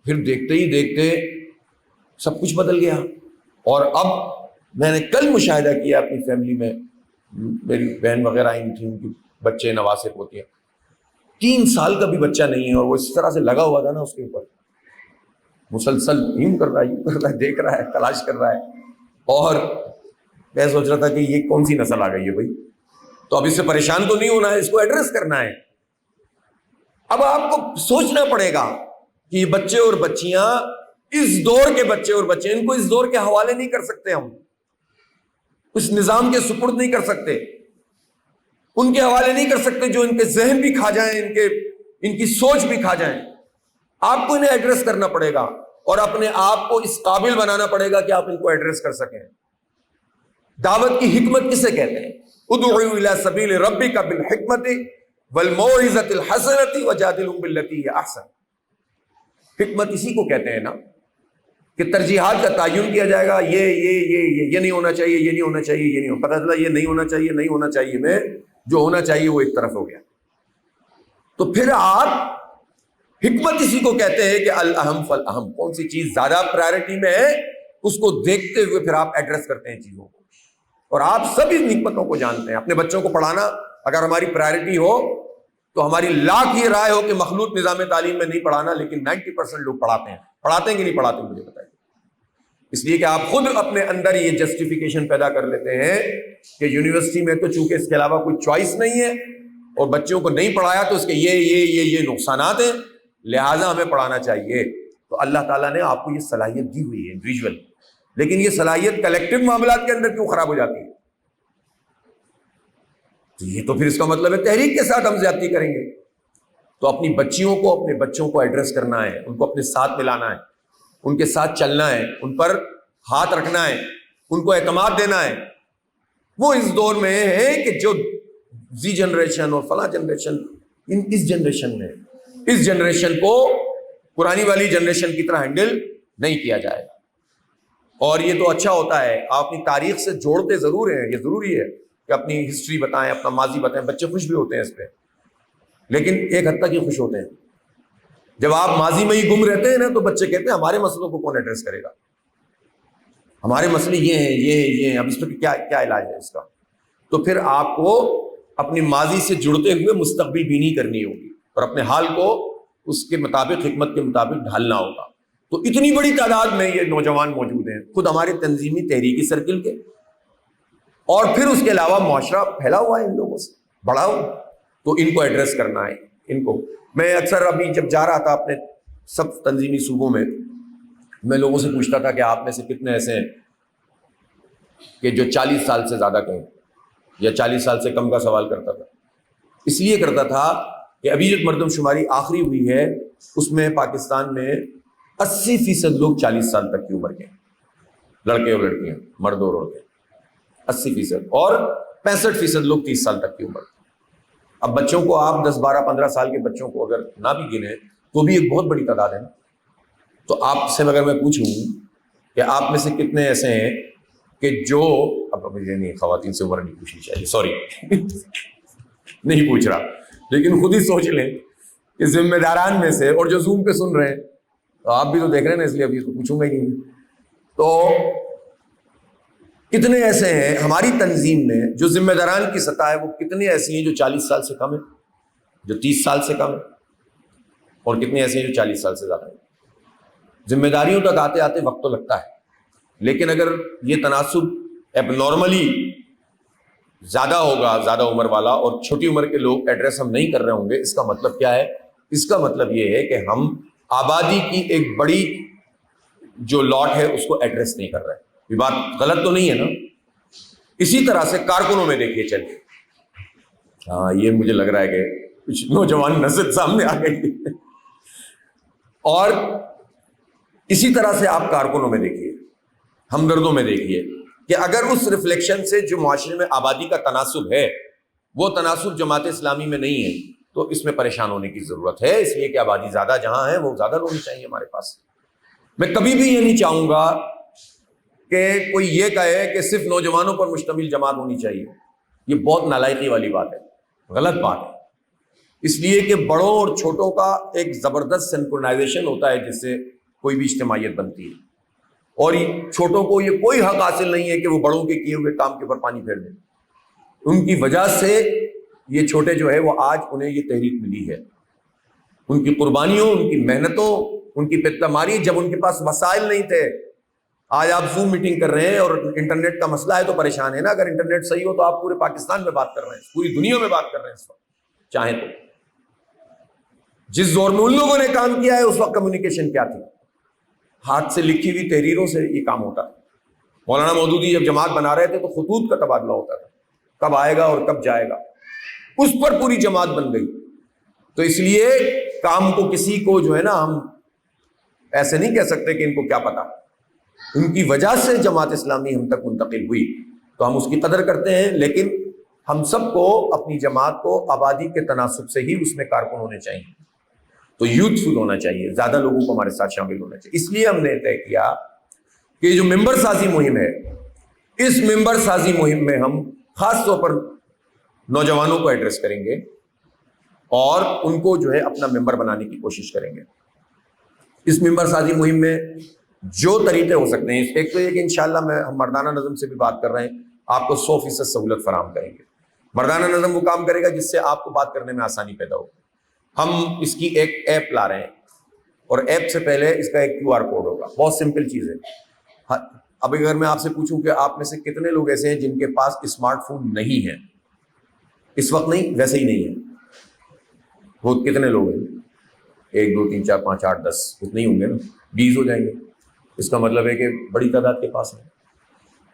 [SPEAKER 1] پھر دیکھتے ہی دیکھتے سب کچھ بدل گیا. اور اب میں نے کل مشاہدہ کیا اپنی فیملی میں، میری بہن وغیرہ آئی تھیں، ان کے بچے نواسے پوتے ہیں، 3 سال کا بھی بچہ نہیں ہے، اور وہ اس طرح سے لگا ہوا تھا نا اس کے اوپر، مسلسل یوں کر رہا ہے، دیکھ رہا ہے، تلاش کر رہا ہے. اور میں سوچ رہا تھا کہ یہ کون سی نسل آ گئی ہے بھائی. تو اب اس سے پریشان تو نہیں ہونا ہے، اس کو ایڈریس کرنا ہے. اب آپ کو سوچنا پڑے گا کہ یہ بچے اور بچیاں، اس دور کے بچے اور بچے، ان کو اس دور کے حوالے نہیں کر سکتے، ہم اس نظام کے سپرد نہیں کر سکتے، ان کے حوالے نہیں کر سکتے جو ان کے ذہن بھی کھا جائیں، ان کی سوچ بھی کھا جائیں. آپ کو انہیں ایڈریس کرنا پڑے گا، اور اپنے آپ کو اس قابل بنانا پڑے گا کہ آپ ان کو ایڈریس کر سکیں. دعوت کی حکمت کسے کہتے ہیں؟ ادعو الی سبیل ربک بالحکمت والموعظۃ الحسنۃ وجادلہم باللتی ہی احسن. حکمت اسی کو کہتے ہیں نا کہ ترجیحات کا تعین کیا جائے گا، یہ نہیں ہونا چاہیے، یہ نہیں ہونا چاہیے، یہ نہیں ہونا، پتہ چلا یہ نہیں ہونا چاہیے، نہیں ہونا چاہیے میں جو ہونا چاہیے وہ ایک طرف ہو گیا. تو پھر آپ، حکمت اسی کو کہتے ہیں کہ الاہم فالاہم، کون سی چیز زیادہ پرائرٹی میں ہے اس کو دیکھتے ہوئے پھر آپ ایڈریس کرتے ہیں چیزوں کو. اور آپ سب ان حکمتوں کو جانتے ہیں. اپنے بچوں کو پڑھانا اگر ہماری پرائرٹی ہو تو ہماری لاکھ یہ رائے ہو کہ مخلوط نظام تعلیم میں نہیں پڑھانا، لیکن 90% لوگ پڑھاتے ہیں. پڑھاتے ہیں کہ نہیں پڑھاتے مجھے بتائیے. اس لیے کہ آپ خود اپنے اندر یہ جسٹیفیکیشن پیدا کر لیتے ہیں کہ یونیورسٹی میں تو چونکہ اس کے علاوہ کوئی چوائس نہیں ہے اور بچوں کو نہیں پڑھایا تو اس کے یہ نقصانات ہیں، لہٰذا ہمیں پڑھانا چاہیے. تو اللہ تعالیٰ نے آپ کو یہ صلاحیت دی ہوئی ہے انڈیویجول، لیکن یہ صلاحیت کلیکٹو معاملات کے اندر کیوں خراب ہو جاتی ہے؟ تو یہ تو پھر اس کا مطلب ہے تحریک کے ساتھ ہم زیادتی کریں گے. تو اپنی بچیوں کو، اپنے بچوں کو ایڈریس کرنا ہے، ان کو اپنے ساتھ ملانا ہے، ان کے ساتھ چلنا ہے، ان پر ہاتھ رکھنا ہے، ان کو اعتماد دینا ہے. وہ اس دور میں ہے کہ جو زی جنریشن اور فلاں جنریشن، اس جنریشن کو پرانی والی جنریشن کی طرح ہینڈل نہیں کیا جائے گا. اور یہ تو اچھا ہوتا ہے، آپ اپنی تاریخ سے جوڑتے ضرور ہیں، یہ ضروری ہے کہ اپنی ہسٹری بتائیں، اپنا ماضی بتائیں. بچے خوش بھی ہوتے ہیں اس پہ، لیکن ایک حد تک ہی خوش ہوتے ہیں. جب آپ ماضی میں ہی گم رہتے ہیں نا تو بچے کہتے ہیں ہمارے مسئلوں کو کون ایڈریس کرے گا، ہمارے مسئلے یہ ہیں، یہ ہیں، اب اس پہ کیا علاج ہے اس کا. تو پھر آپ کو اپنی ماضی سے جڑتے ہوئے مستقبل بینی کرنی ہوگی اور اپنے حال کو اس کے مطابق، حکمت کے مطابق ڈھالنا ہوگا. تو اتنی بڑی تعداد میں یہ نوجوان موجود ہیں، خود ہمارے تنظیمی تحریکی سرکل کے، اور پھر اس کے علاوہ معاشرہ پھیلا ہوا ہے ان لوگوں سے، بڑا ہوا. تو ان کو ایڈریس کرنا ہے. ان کو میں اکثر ابھی جب جا رہا تھا اپنے سب تنظیمی صوبوں میں لوگوں سے پوچھتا تھا کہ آپ میں سے کتنے ایسے ہیں کہ جو 40 سال سے زیادہ کہیں یا 40 سال سے کم کا سوال کرتا تھا. اس لیے کرتا تھا کہ ابھی جو مردم شماری آخری ہوئی ہے اس میں پاکستان میں 80% لوگ 40 سال تک کی عمر کے ہیں، لڑکے اور لڑکیاں، مرد اور عورتیں 80%، اور 65% لوگ 30 سال تک کی عمر. اب بچوں کو آپ 10 12 15 سال کے بچوں کو اگر نہ بھی گنے تو بھی ایک بہت بڑی تعداد ہے. تو آپ سے اگر میں پوچھوں کہ آپ میں سے کتنے ایسے ہیں کہ جو، اب مجھے نہیں، خواتین سے عمر نہیں پوچھنی چاہیے، سوری نہیں پوچھ رہا، لیکن خود ہی سوچ لیں کہ ذمہ داران میں سے، اور جو زوم پہ سن رہے ہیں تو آپ بھی تو دیکھ رہے ہیں نا، اس لیے ابھی اس کو پوچھوں گا ہی نہیں. تو کتنے ایسے ہیں ہماری تنظیم میں جو ذمہ داران کی سطح ہے، وہ کتنے ایسی ہیں جو 40 سال سے کم ہیں، جو 30 سال سے کم ہیں، اور کتنے ایسے ہیں جو 40 سال سے زیادہ ہیں. ذمہ داریوں تک آتے آتے وقت تو لگتا ہے، لیکن اگر یہ تناسب اب نارملی زیادہ ہوگا، زیادہ عمر والا، اور چھوٹی عمر کے لوگ ایڈریس ہم نہیں کر رہے ہوں گے، اس کا مطلب کیا ہے؟ اس کا مطلب یہ ہے کہ ہم آبادی کی ایک بڑی جو لاٹ ہے اس کو ایڈریس نہیں کر رہے. یہ بات غلط تو نہیں ہے نا؟ اسی طرح سے کارکنوں میں دیکھیے چلیے، ہاں یہ مجھے لگ رہا ہے کہ کچھ نوجوان نسل سامنے آ گئی ہے. اور اسی طرح سے آپ کارکنوں میں دیکھیے، ہمدردوں میں دیکھیے کہ اگر اس ریفلیکشن سے جو معاشرے میں آبادی کا تناسب ہے وہ تناسب جماعت اسلامی میں نہیں ہے تو اس میں پریشان ہونے کی ضرورت ہے. اس لیے کہ آبادی زیادہ جہاں ہے وہ زیادہ لوگ چاہیے ہمارے پاس. میں کبھی بھی یہ نہیں چاہوں گا کہ کوئی یہ کہے کہ صرف نوجوانوں پر مشتمل جماعت ہونی چاہیے، یہ بہت نالائقی والی بات ہے، غلط بات ہے۔ اس لیے کہ بڑوں اور چھوٹوں کا ایک زبردست سنکرونائزیشن ہوتا ہے جس سے کوئی بھی اجتماعیت بنتی ہے، اور چھوٹوں کو یہ کوئی حق حاصل نہیں ہے کہ وہ بڑوں کے کیے ہوئے کام کے اوپر پانی پھیر دیں۔ ان کی وجہ سے یہ چھوٹے جو ہے وہ آج انہیں یہ تحریک ملی ہے، ان کی قربانیوں، ان کی محنتوں، ان کی پیٹماری، جب ان کے پاس وسائل نہیں تھے۔ آج آپ زوم میٹنگ کر رہے ہیں اور انٹرنیٹ کا مسئلہ ہے تو پریشان ہے نا، اگر انٹرنیٹ صحیح ہو تو آپ پورے پاکستان میں بات کر رہے ہیں، پوری دنیا میں بات کر رہے ہیں اس وقت چاہیں تو۔ جس زور میں ان لوگوں نے کام کیا ہے اس وقت کمیونیکیشن کیا تھی؟ ہاتھ سے لکھی ہوئی تحریروں سے یہ کام ہوتا ہے۔ مولانا مودودی جب جماعت بنا رہے تھے تو خطوط کا تبادلہ ہوتا تھا، کب آئے گا اور کب جائے گا، اس پر پوری جماعت بن گئی۔ تو اس لیے کام کو کسی کو جو ہے نا ہم ایسے نہیں کہہ سکتے کہ ان کو کیا پتا، ان کی وجہ سے جماعت اسلامی ہم تک منتقل ہوئی تو ہم اس کی قدر کرتے ہیں، لیکن ہم سب کو اپنی جماعت کو آبادی کے تناسب سے ہی اس میں کارکن ہونے چاہیے، تو یوتھفل ہونا چاہیے، زیادہ لوگوں کو ہمارے ساتھ شامل ہونا چاہیے۔ اس لیے ہم نے طے کیا کہ جو ممبر سازی مہم ہے، اس ممبر سازی مہم میں ہم خاص طور پر نوجوانوں کو ایڈریس کریں گے اور ان کو جو ہے اپنا ممبر بنانے کی کوشش کریں گے۔ اس ممبر سازی مہم میں جو طریقے ہو سکتے ہیں، ایک تو یہ کہ انشاءاللہ ہم مردانہ نظم سے بھی بات کر رہے ہیں، آپ کو 100% سہولت فراہم کریں گے۔ مردانہ نظم وہ کام کرے گا جس سے آپ کو بات کرنے میں آسانی پیدا ہو۔ ہم اس کی ایک ایپ لا رہے ہیں، اور ایپ سے پہلے اس کا ایک QR کوڈ ہوگا، بہت سمپل چیز ہے۔ اب اگر میں آپ سے پوچھوں کہ آپ میں سے کتنے لوگ ایسے ہیں جن کے پاس اسمارٹ فون نہیں ہے؟ اس وقت نہیں، ویسے ہی نہیں ہے۔ وہ کتنے لوگ ہیں؟ 1 2 3 4 5 8 10، اتنے ہی ہوں گے نا، 20 ہو جائیں گے۔ اس کا مطلب ہے کہ بڑی تعداد کے پاس ہے،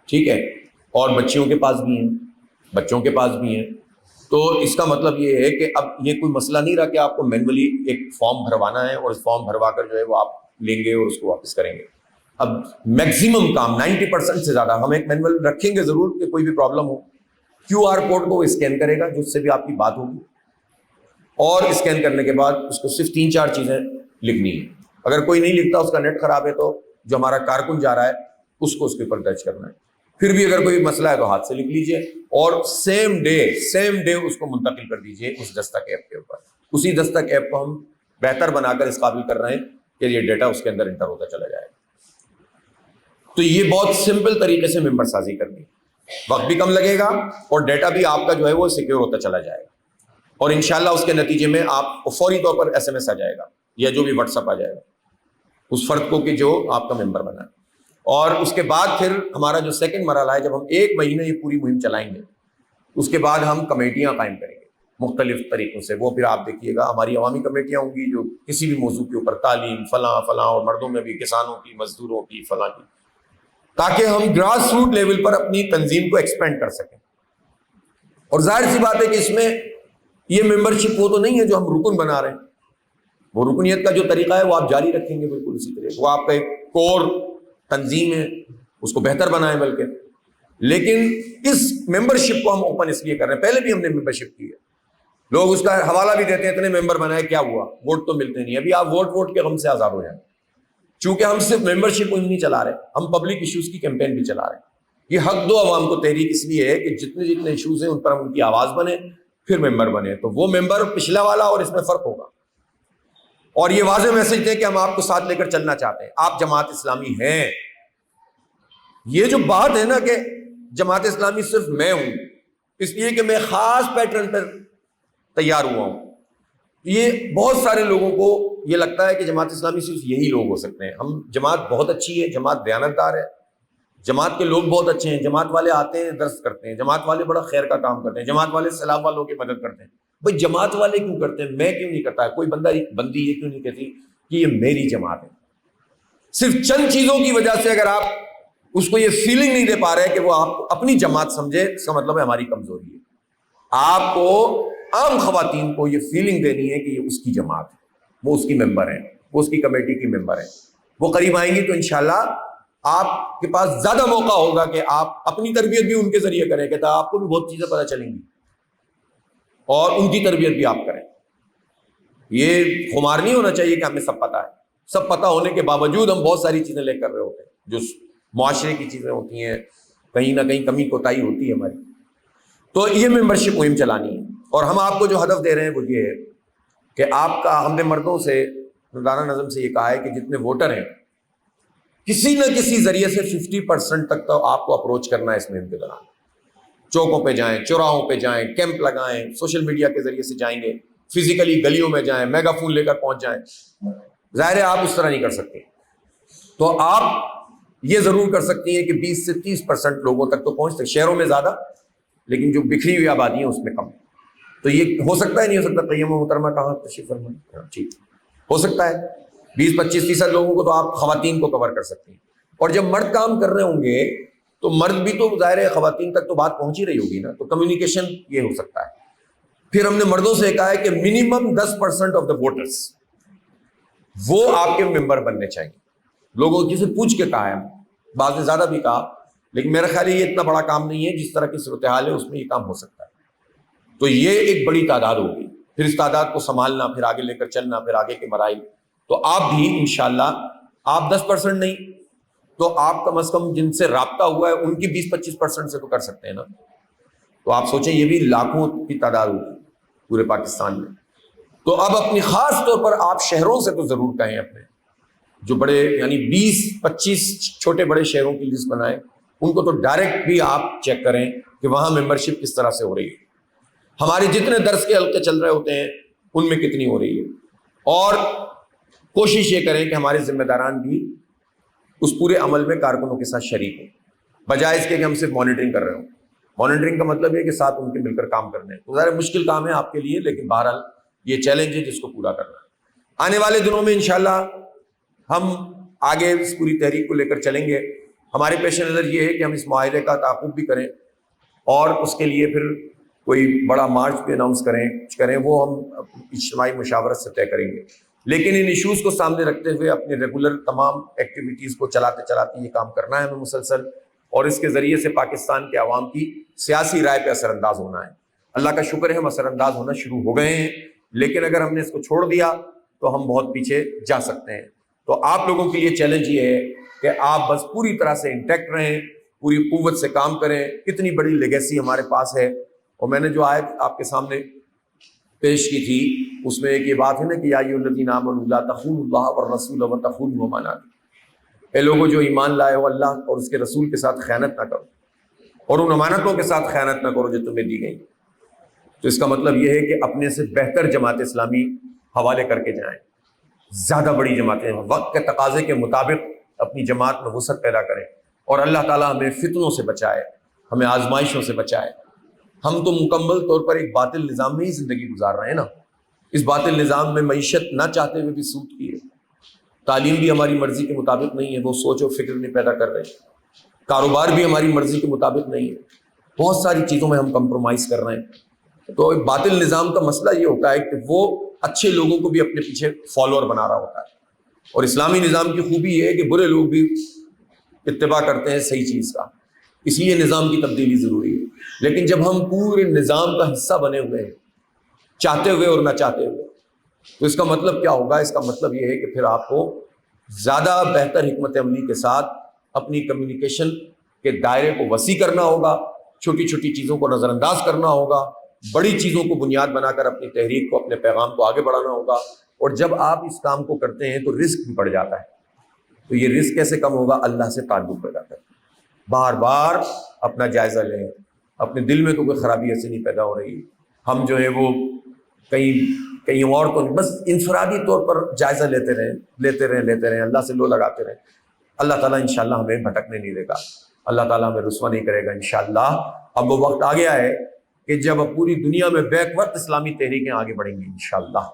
[SPEAKER 1] ٹھیک ہے، اور بچیوں کے پاس بھی ہیں، بچوں کے پاس بھی ہیں۔ تو اس کا مطلب یہ ہے کہ اب یہ کوئی مسئلہ نہیں رہا کہ آپ کو مینولی ایک فارم بھروانا ہے اور اس فارم بھروا کر جو ہے وہ آپ لیں گے اور اس کو واپس کریں گے۔ اب میکسیمم کام 90% سے زیادہ ہم ایک مینول رکھیں گے ضرور کہ کوئی بھی پرابلم ہو، QR کوڈ کو اسکین کرے گا جس سے بھی آپ کی بات ہوگی، اور اسکین کرنے کے بعد اس کو صرف 3 4 چیزیں لکھنی ہے۔ اگر کوئی نہیں لکھتا، اس کا نیٹ خراب ہے، تو جو ہمارا کارکن جا رہا ہے اس کو اس کے اوپر درج کرنا ہے۔ پھر بھی اگر کوئی مسئلہ ہے تو ہاتھ سے لکھ لیجئے اور سیم ڈے اس کو منتقل کر دیجئے اس دستک ایپ کے اوپر۔ اسی دستک ایپ کو ہم بہتر بنا کر اس قابل کر رہے ہیں کہ یہ ڈیٹا اس کے اندر انٹر ہوتا چلا جائے گا۔ تو یہ بہت سمپل طریقے سے ممبر سازی کرنی ہے، وقت بھی کم لگے گا اور ڈیٹا بھی آپ کا جو ہے وہ سیکیور ہوتا چلا جائے گا، اور انشاءاللہ اس کے نتیجے میں آپ کو فوری طور پر SMS آ جائے گا یا جو بھی واٹس ایپ آ جائے گا اس فرد کو کہ جو آپ کا ممبر بنا ہے۔ اور اس کے بعد پھر ہمارا جو سیکنڈ مرحلہ ہے، جب ہم 1 مہینے یہ پوری مہم چلائیں گے، اس کے بعد ہم کمیٹیاں قائم کریں گے مختلف طریقوں سے۔ وہ پھر آپ دیکھیے گا ہماری عوامی کمیٹیاں ہوں گی جو کسی بھی موضوع کے اوپر، تعلیم فلاں اور مردوں میں بھی کسانوں کی، مزدوروں کی، فلاں کی، تاکہ ہم گراس روٹ لیول پر اپنی تنظیم کو ایکسپینڈ کر سکیں۔ اور ظاہر سی بات ہے کہ اس میں یہ ممبرشپ وہ تو نہیں ہے جو ہم رکن بنا رہے ہیں، وہ رکنیت کا جو طریقہ ہے وہ آپ جاری رکھیں گے بالکل اسی طرح، وہ آپ کا ایک کور تنظیم ہے، اس کو بہتر بنائیں بلکہ۔ لیکن اس ممبرشپ کو ہم اوپن اس لیے کر رہے ہیں، پہلے بھی ہم نے ممبرشپ کی ہے، لوگ اس کا حوالہ بھی دیتے ہیں، اتنے ممبر بنائے کیا ہوا، ووٹ تو ملتے نہیں۔ ابھی آپ ووٹ کے غم سے آزاد ہو جائیں، چونکہ ہم صرف ممبرشپ نہیں چلا رہے، ہم پبلک ایشوز کی کیمپین بھی چلا رہے ہیں۔ یہ حق دو عوام کو تحریک اس لیے ہے کہ جتنے ایشوز ہیں ان پر ہم ان کی آواز بنے، پھر ممبر بنے، تو وہ ممبر پچھلا والا اور اس میں فرق ہوگا۔ اور یہ واضح میسج دیں کہ ہم آپ کو ساتھ لے کر چلنا چاہتے ہیں، آپ جماعت اسلامی ہیں۔ یہ جو بات ہے نا کہ جماعت اسلامی صرف میں ہوں، اس لیے کہ میں خاص پیٹرن پر تیار ہوا ہوں، یہ بہت سارے لوگوں کو یہ لگتا ہے کہ جماعت اسلامی صرف یہی لوگ ہو سکتے ہیں۔ ہم جماعت بہت اچھی ہے، جماعت دیانتدار ہے، جماعت کے لوگ بہت اچھے ہیں، جماعت والے آتے ہیں درس کرتے ہیں، جماعت والے بڑا خیر کا کام کرتے ہیں، جماعت والے سیلاب والوں کی مدد کرتے ہیں۔ بھائی جماعت والے کیوں کرتے ہیں، میں کیوں نہیں کرتا؟ کوئی بندی یہ کیوں نہیں کہتی کہ یہ میری جماعت ہے؟ صرف چند چیزوں کی وجہ سے اگر آپ اس کو یہ فیلنگ نہیں دے پا رہے کہ وہ آپ اپنی جماعت سمجھے، اس کا مطلب ہے ہماری کمزوری ہے۔ آپ کو عام خواتین کو یہ فیلنگ دینی ہے کہ یہ اس کی جماعت ہے، وہ اس کی ممبر ہیں، وہ اس کی کمیٹی کی ممبر ہیں۔ وہ قریب آئیں گی تو انشاءاللہ آپ کے پاس زیادہ موقع ہوگا کہ آپ اپنی تربیت بھی ان کے ذریعے کریں، کہتا آپ کو بھی بہت چیزیں پتہ چلیں گی اور ان کی تربیت بھی آپ کریں۔ یہ خمار نہیں ہونا چاہیے کہ ہمیں سب پتہ ہے، سب پتہ ہونے کے باوجود ہم بہت ساری چیزیں لے کر رہے ہوتے ہیں جو معاشرے کی چیزیں ہوتی ہیں، کہیں نہ کہیں کمی کوتاہی ہوتی ہے ہماری. تو یہ ممبرشپ مہم چلانی ہے، اور ہم آپ کو جو ہدف دے رہے ہیں وہ یہ ہے کہ آپ کا، ہم نے مردوں سے، مردانہ نظم سے یہ کہا ہے کہ جتنے ووٹر ہیں کسی نہ کسی ذریعے سے 50% تک تو آپ کو اپروچ کرنا ہے اس مہم کے دوران. چوکوں پہ جائیں، چوراہوں پہ جائیں، کیمپ لگائیں، سوشل میڈیا کے ذریعے سے جائیں گے، فزیکلی گلیوں میں جائیں، میگا فون لے کر پہنچ جائیں. ظاہر ہے آپ اس طرح نہیں کر سکتے، تو آپ یہ ضرور کر سکتی ہیں کہ 20 سے 30% لوگوں تک تو پہنچ سکتے، شہروں میں زیادہ لیکن جو بکھری ہوئی آبادی ہے اس میں کم. تو یہ ہو سکتا ہے، نہیں ہو سکتا؟ طیبہ محترمہ کہاں تشریف فرمائیں. ٹھیک، ہو سکتا ہے 20-25% لوگوں کو تو آپ خواتین کو کور کر سکتے ہیں. اور جب مرد کام کر رہے ہوں گے تو مرد بھی تو ظاہر ہے خواتین تک تو بات پہنچ ہی رہی ہوگی نا، تو کمیونیکیشن یہ ہو سکتا ہے. پھر ہم نے مردوں سے کہا ہے کہ منیمم 10% آف دا ووٹرز وہ آپ کے ممبر بننے چاہیے. لوگوں کی سے پوچھ کے کہا ہے، بعض نے زیادہ بھی کہا، لیکن میرا خیال ہے یہ اتنا بڑا کام نہیں ہے. جس طرح کی صورتحال ہے اس میں یہ کام ہو سکتا ہے. تو یہ ایک بڑی تعداد ہوگی، پھر اس تعداد کو سنبھالنا، پھر آگے لے کر چلنا، پھر آگے کے مراحل. تو آپ بھی انشاءاللہ، آپ 10% نہیں تو آپ کم از کم جن سے رابطہ ہوا ہے ان کی 20-25% سے تو کر سکتے ہیں نا. تو آپ سوچیں یہ بھی لاکھوں کی تعداد ہوگی پورے پاکستان میں. تو اب اپنی خاص طور پر آپ شہروں سے تو ضرور کہیں، اپنے جو بڑے یعنی 20-25 چھوٹے بڑے شہروں کی لسٹ بنائیں، ان کو تو ڈائریکٹ بھی آپ چیک کریں کہ وہاں ممبرشپ کس طرح سے ہو رہی ہے. ہمارے جتنے درس کے حلقے چل رہے ہوتے ہیں ان میں کتنی ہو رہی ہے. اور کوشش یہ کریں کہ ہمارے ذمہ داران بھی اس پورے عمل میں کارکنوں کے ساتھ شریک ہوں، بجائے اس کے کہ ہم صرف مانیٹرنگ کر رہے ہوں. مانیٹرنگ کا مطلب ہے کہ ساتھ ان کے مل کر کام کرنے. تو ذرا مشکل کام ہے آپ کے لیے، لیکن بہرحال یہ چیلنج ہے جس کو پورا کرنا ہے. آنے والے دنوں میں انشاءاللہ ہم آگے اس پوری تحریک کو لے کر چلیں گے. ہمارے پیش نظر یہ ہے کہ ہم اس معاہدے کا تعاقب بھی کریں، اور اس کے لیے پھر کوئی بڑا مارچ بھی اناؤنس کریں، وہ ہم اجتماعی مشاورت سے طے کریں گے. لیکن ان ایشوز کو سامنے رکھتے ہوئے اپنے ریگولر تمام ایکٹیویٹیز کو چلاتے چلاتے یہ کام کرنا ہے ہمیں مسلسل، اور اس کے ذریعے سے پاکستان کے عوام کی سیاسی رائے پہ اثر انداز ہونا ہے. اللہ کا شکر ہے ہم اثر انداز ہونا شروع ہو گئے ہیں، لیکن اگر ہم نے اس کو چھوڑ دیا تو ہم بہت پیچھے جا سکتے ہیں. تو آپ لوگوں کے لیے چیلنج یہ ہے کہ آپ بس پوری طرح سے انٹیکٹ رہیں، پوری قوت سے کام کریں. اتنی بڑی لیگیسی ہمارے پاس ہے. اور میں نے جو آیت آپ کے سامنے پیش کی تھی اس میں ایک یہ بات ہے نا کہ یا ایھا الذین آمنوا لا تخونوا اللہ والرسول وتخونوا اماناتکم، اے لوگوں جو ایمان لائے ہو اللہ اور اس کے رسول کے ساتھ خیانت نہ کرو، اور ان امانتوں کے ساتھ خیانت نہ کرو جو تمہیں دی گئی. تو اس کا مطلب یہ ہے کہ اپنے سے بہتر جماعت اسلامی حوالے کر کے جائیں، زیادہ بڑی جماعتیں وقت کے تقاضے کے مطابق اپنی جماعت میں وسعت پیدا کریں، اور اللہ تعالیٰ ہمیں فتنوں سے بچائے، ہمیں آزمائشوں سے بچائے. ہم تو مکمل طور پر ایک باطل نظام میں ہی زندگی گزار رہے ہیں نا. اس باطل نظام میں معیشت نہ چاہتے ہوئے بھی سود کی ہے، تعلیم بھی ہماری مرضی کے مطابق نہیں ہے، وہ سوچ و فکر نہیں پیدا کر رہے، کاروبار بھی ہماری مرضی کے مطابق نہیں ہے، بہت ساری چیزوں میں ہم کمپرومائز کر رہے ہیں. تو ایک باطل نظام کا مسئلہ یہ ہوتا ہے کہ وہ اچھے لوگوں کو بھی اپنے پیچھے فالوور بنا رہا ہوتا ہے، اور اسلامی نظام کی خوبی یہ ہے کہ برے لوگ بھی اتباع کرتے ہیں صحیح چیز کا. اس لیے نظام کی تبدیلی ضروری ہے. لیکن جب ہم پورے نظام کا حصہ بنے ہوئے ہیں چاہتے ہوئے اور نہ چاہتے ہوئے، تو اس کا مطلب کیا ہوگا؟ اس کا مطلب یہ ہے کہ پھر آپ کو زیادہ بہتر حکمت عملی کے ساتھ اپنی کمیونیکیشن کے دائرے کو وسیع کرنا ہوگا، چھوٹی چھوٹی چیزوں کو نظر انداز کرنا ہوگا، بڑی چیزوں کو بنیاد بنا کر اپنی تحریک کو، اپنے پیغام کو آگے بڑھانا ہوگا. اور جب آپ اس کام کو کرتے ہیں تو رسک بھی بڑھ جاتا ہے. تو یہ رسک کیسے کم ہوگا؟ اللہ سے تعلق پیدا کر، بار بار اپنا جائزہ لیں، اپنے دل میں تو کوئی خرابی ایسی نہیں پیدا ہو رہی. ہم جو ہے وہ کہیں اور تو نہیں، بس انفرادی طور پر جائزہ لیتے رہیں، اللہ سے لو لگاتے رہیں. اللہ تعالیٰ انشاءاللہ ہمیں بھٹکنے نہیں دے گا، اللہ تعالیٰ ہمیں رسوا نہیں کرے گا انشاءاللہ. اب وہ وقت آ گیا ہے کہ جب اب پوری دنیا میں بیک وقت اسلامی تحریکیں آگے بڑھیں گی انشاءاللہ.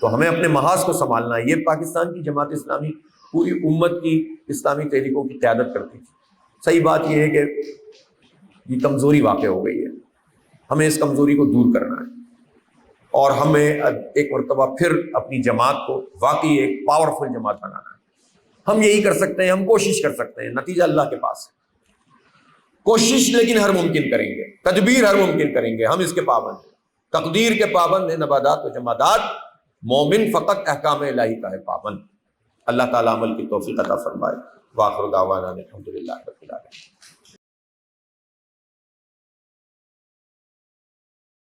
[SPEAKER 1] تو ہمیں اپنے محاذ کو سنبھالنا ہے. یہ پاکستان کی جماعت اسلامی پوری امت کی اسلامی تحریکوں کی قیادت کرتی تھی. صحیح بات یہ ہے کہ یہ کمزوری واقع ہو گئی ہے، ہمیں اس کمزوری کو دور کرنا ہے، اور ہمیں ایک مرتبہ پھر اپنی جماعت کو واقعی ایک پاورفل جماعت بنانا ہے. ہم یہی کر سکتے ہیں، ہم کوشش کر سکتے ہیں، نتیجہ اللہ کے پاس ہے. کوشش لیکن ہر ممکن کریں گے، تدبیر ہر ممکن کریں گے، ہم اس کے پابند ہیں. تقدیر کے پابند ہیں نبادات و جمادات، مومن فقط احکام الہی کا ہے پابند. اللہ تعالیٰ عمل کی توفیق عطا فرمائے. واخر دعوانا الحمد للہ رب العالمین۔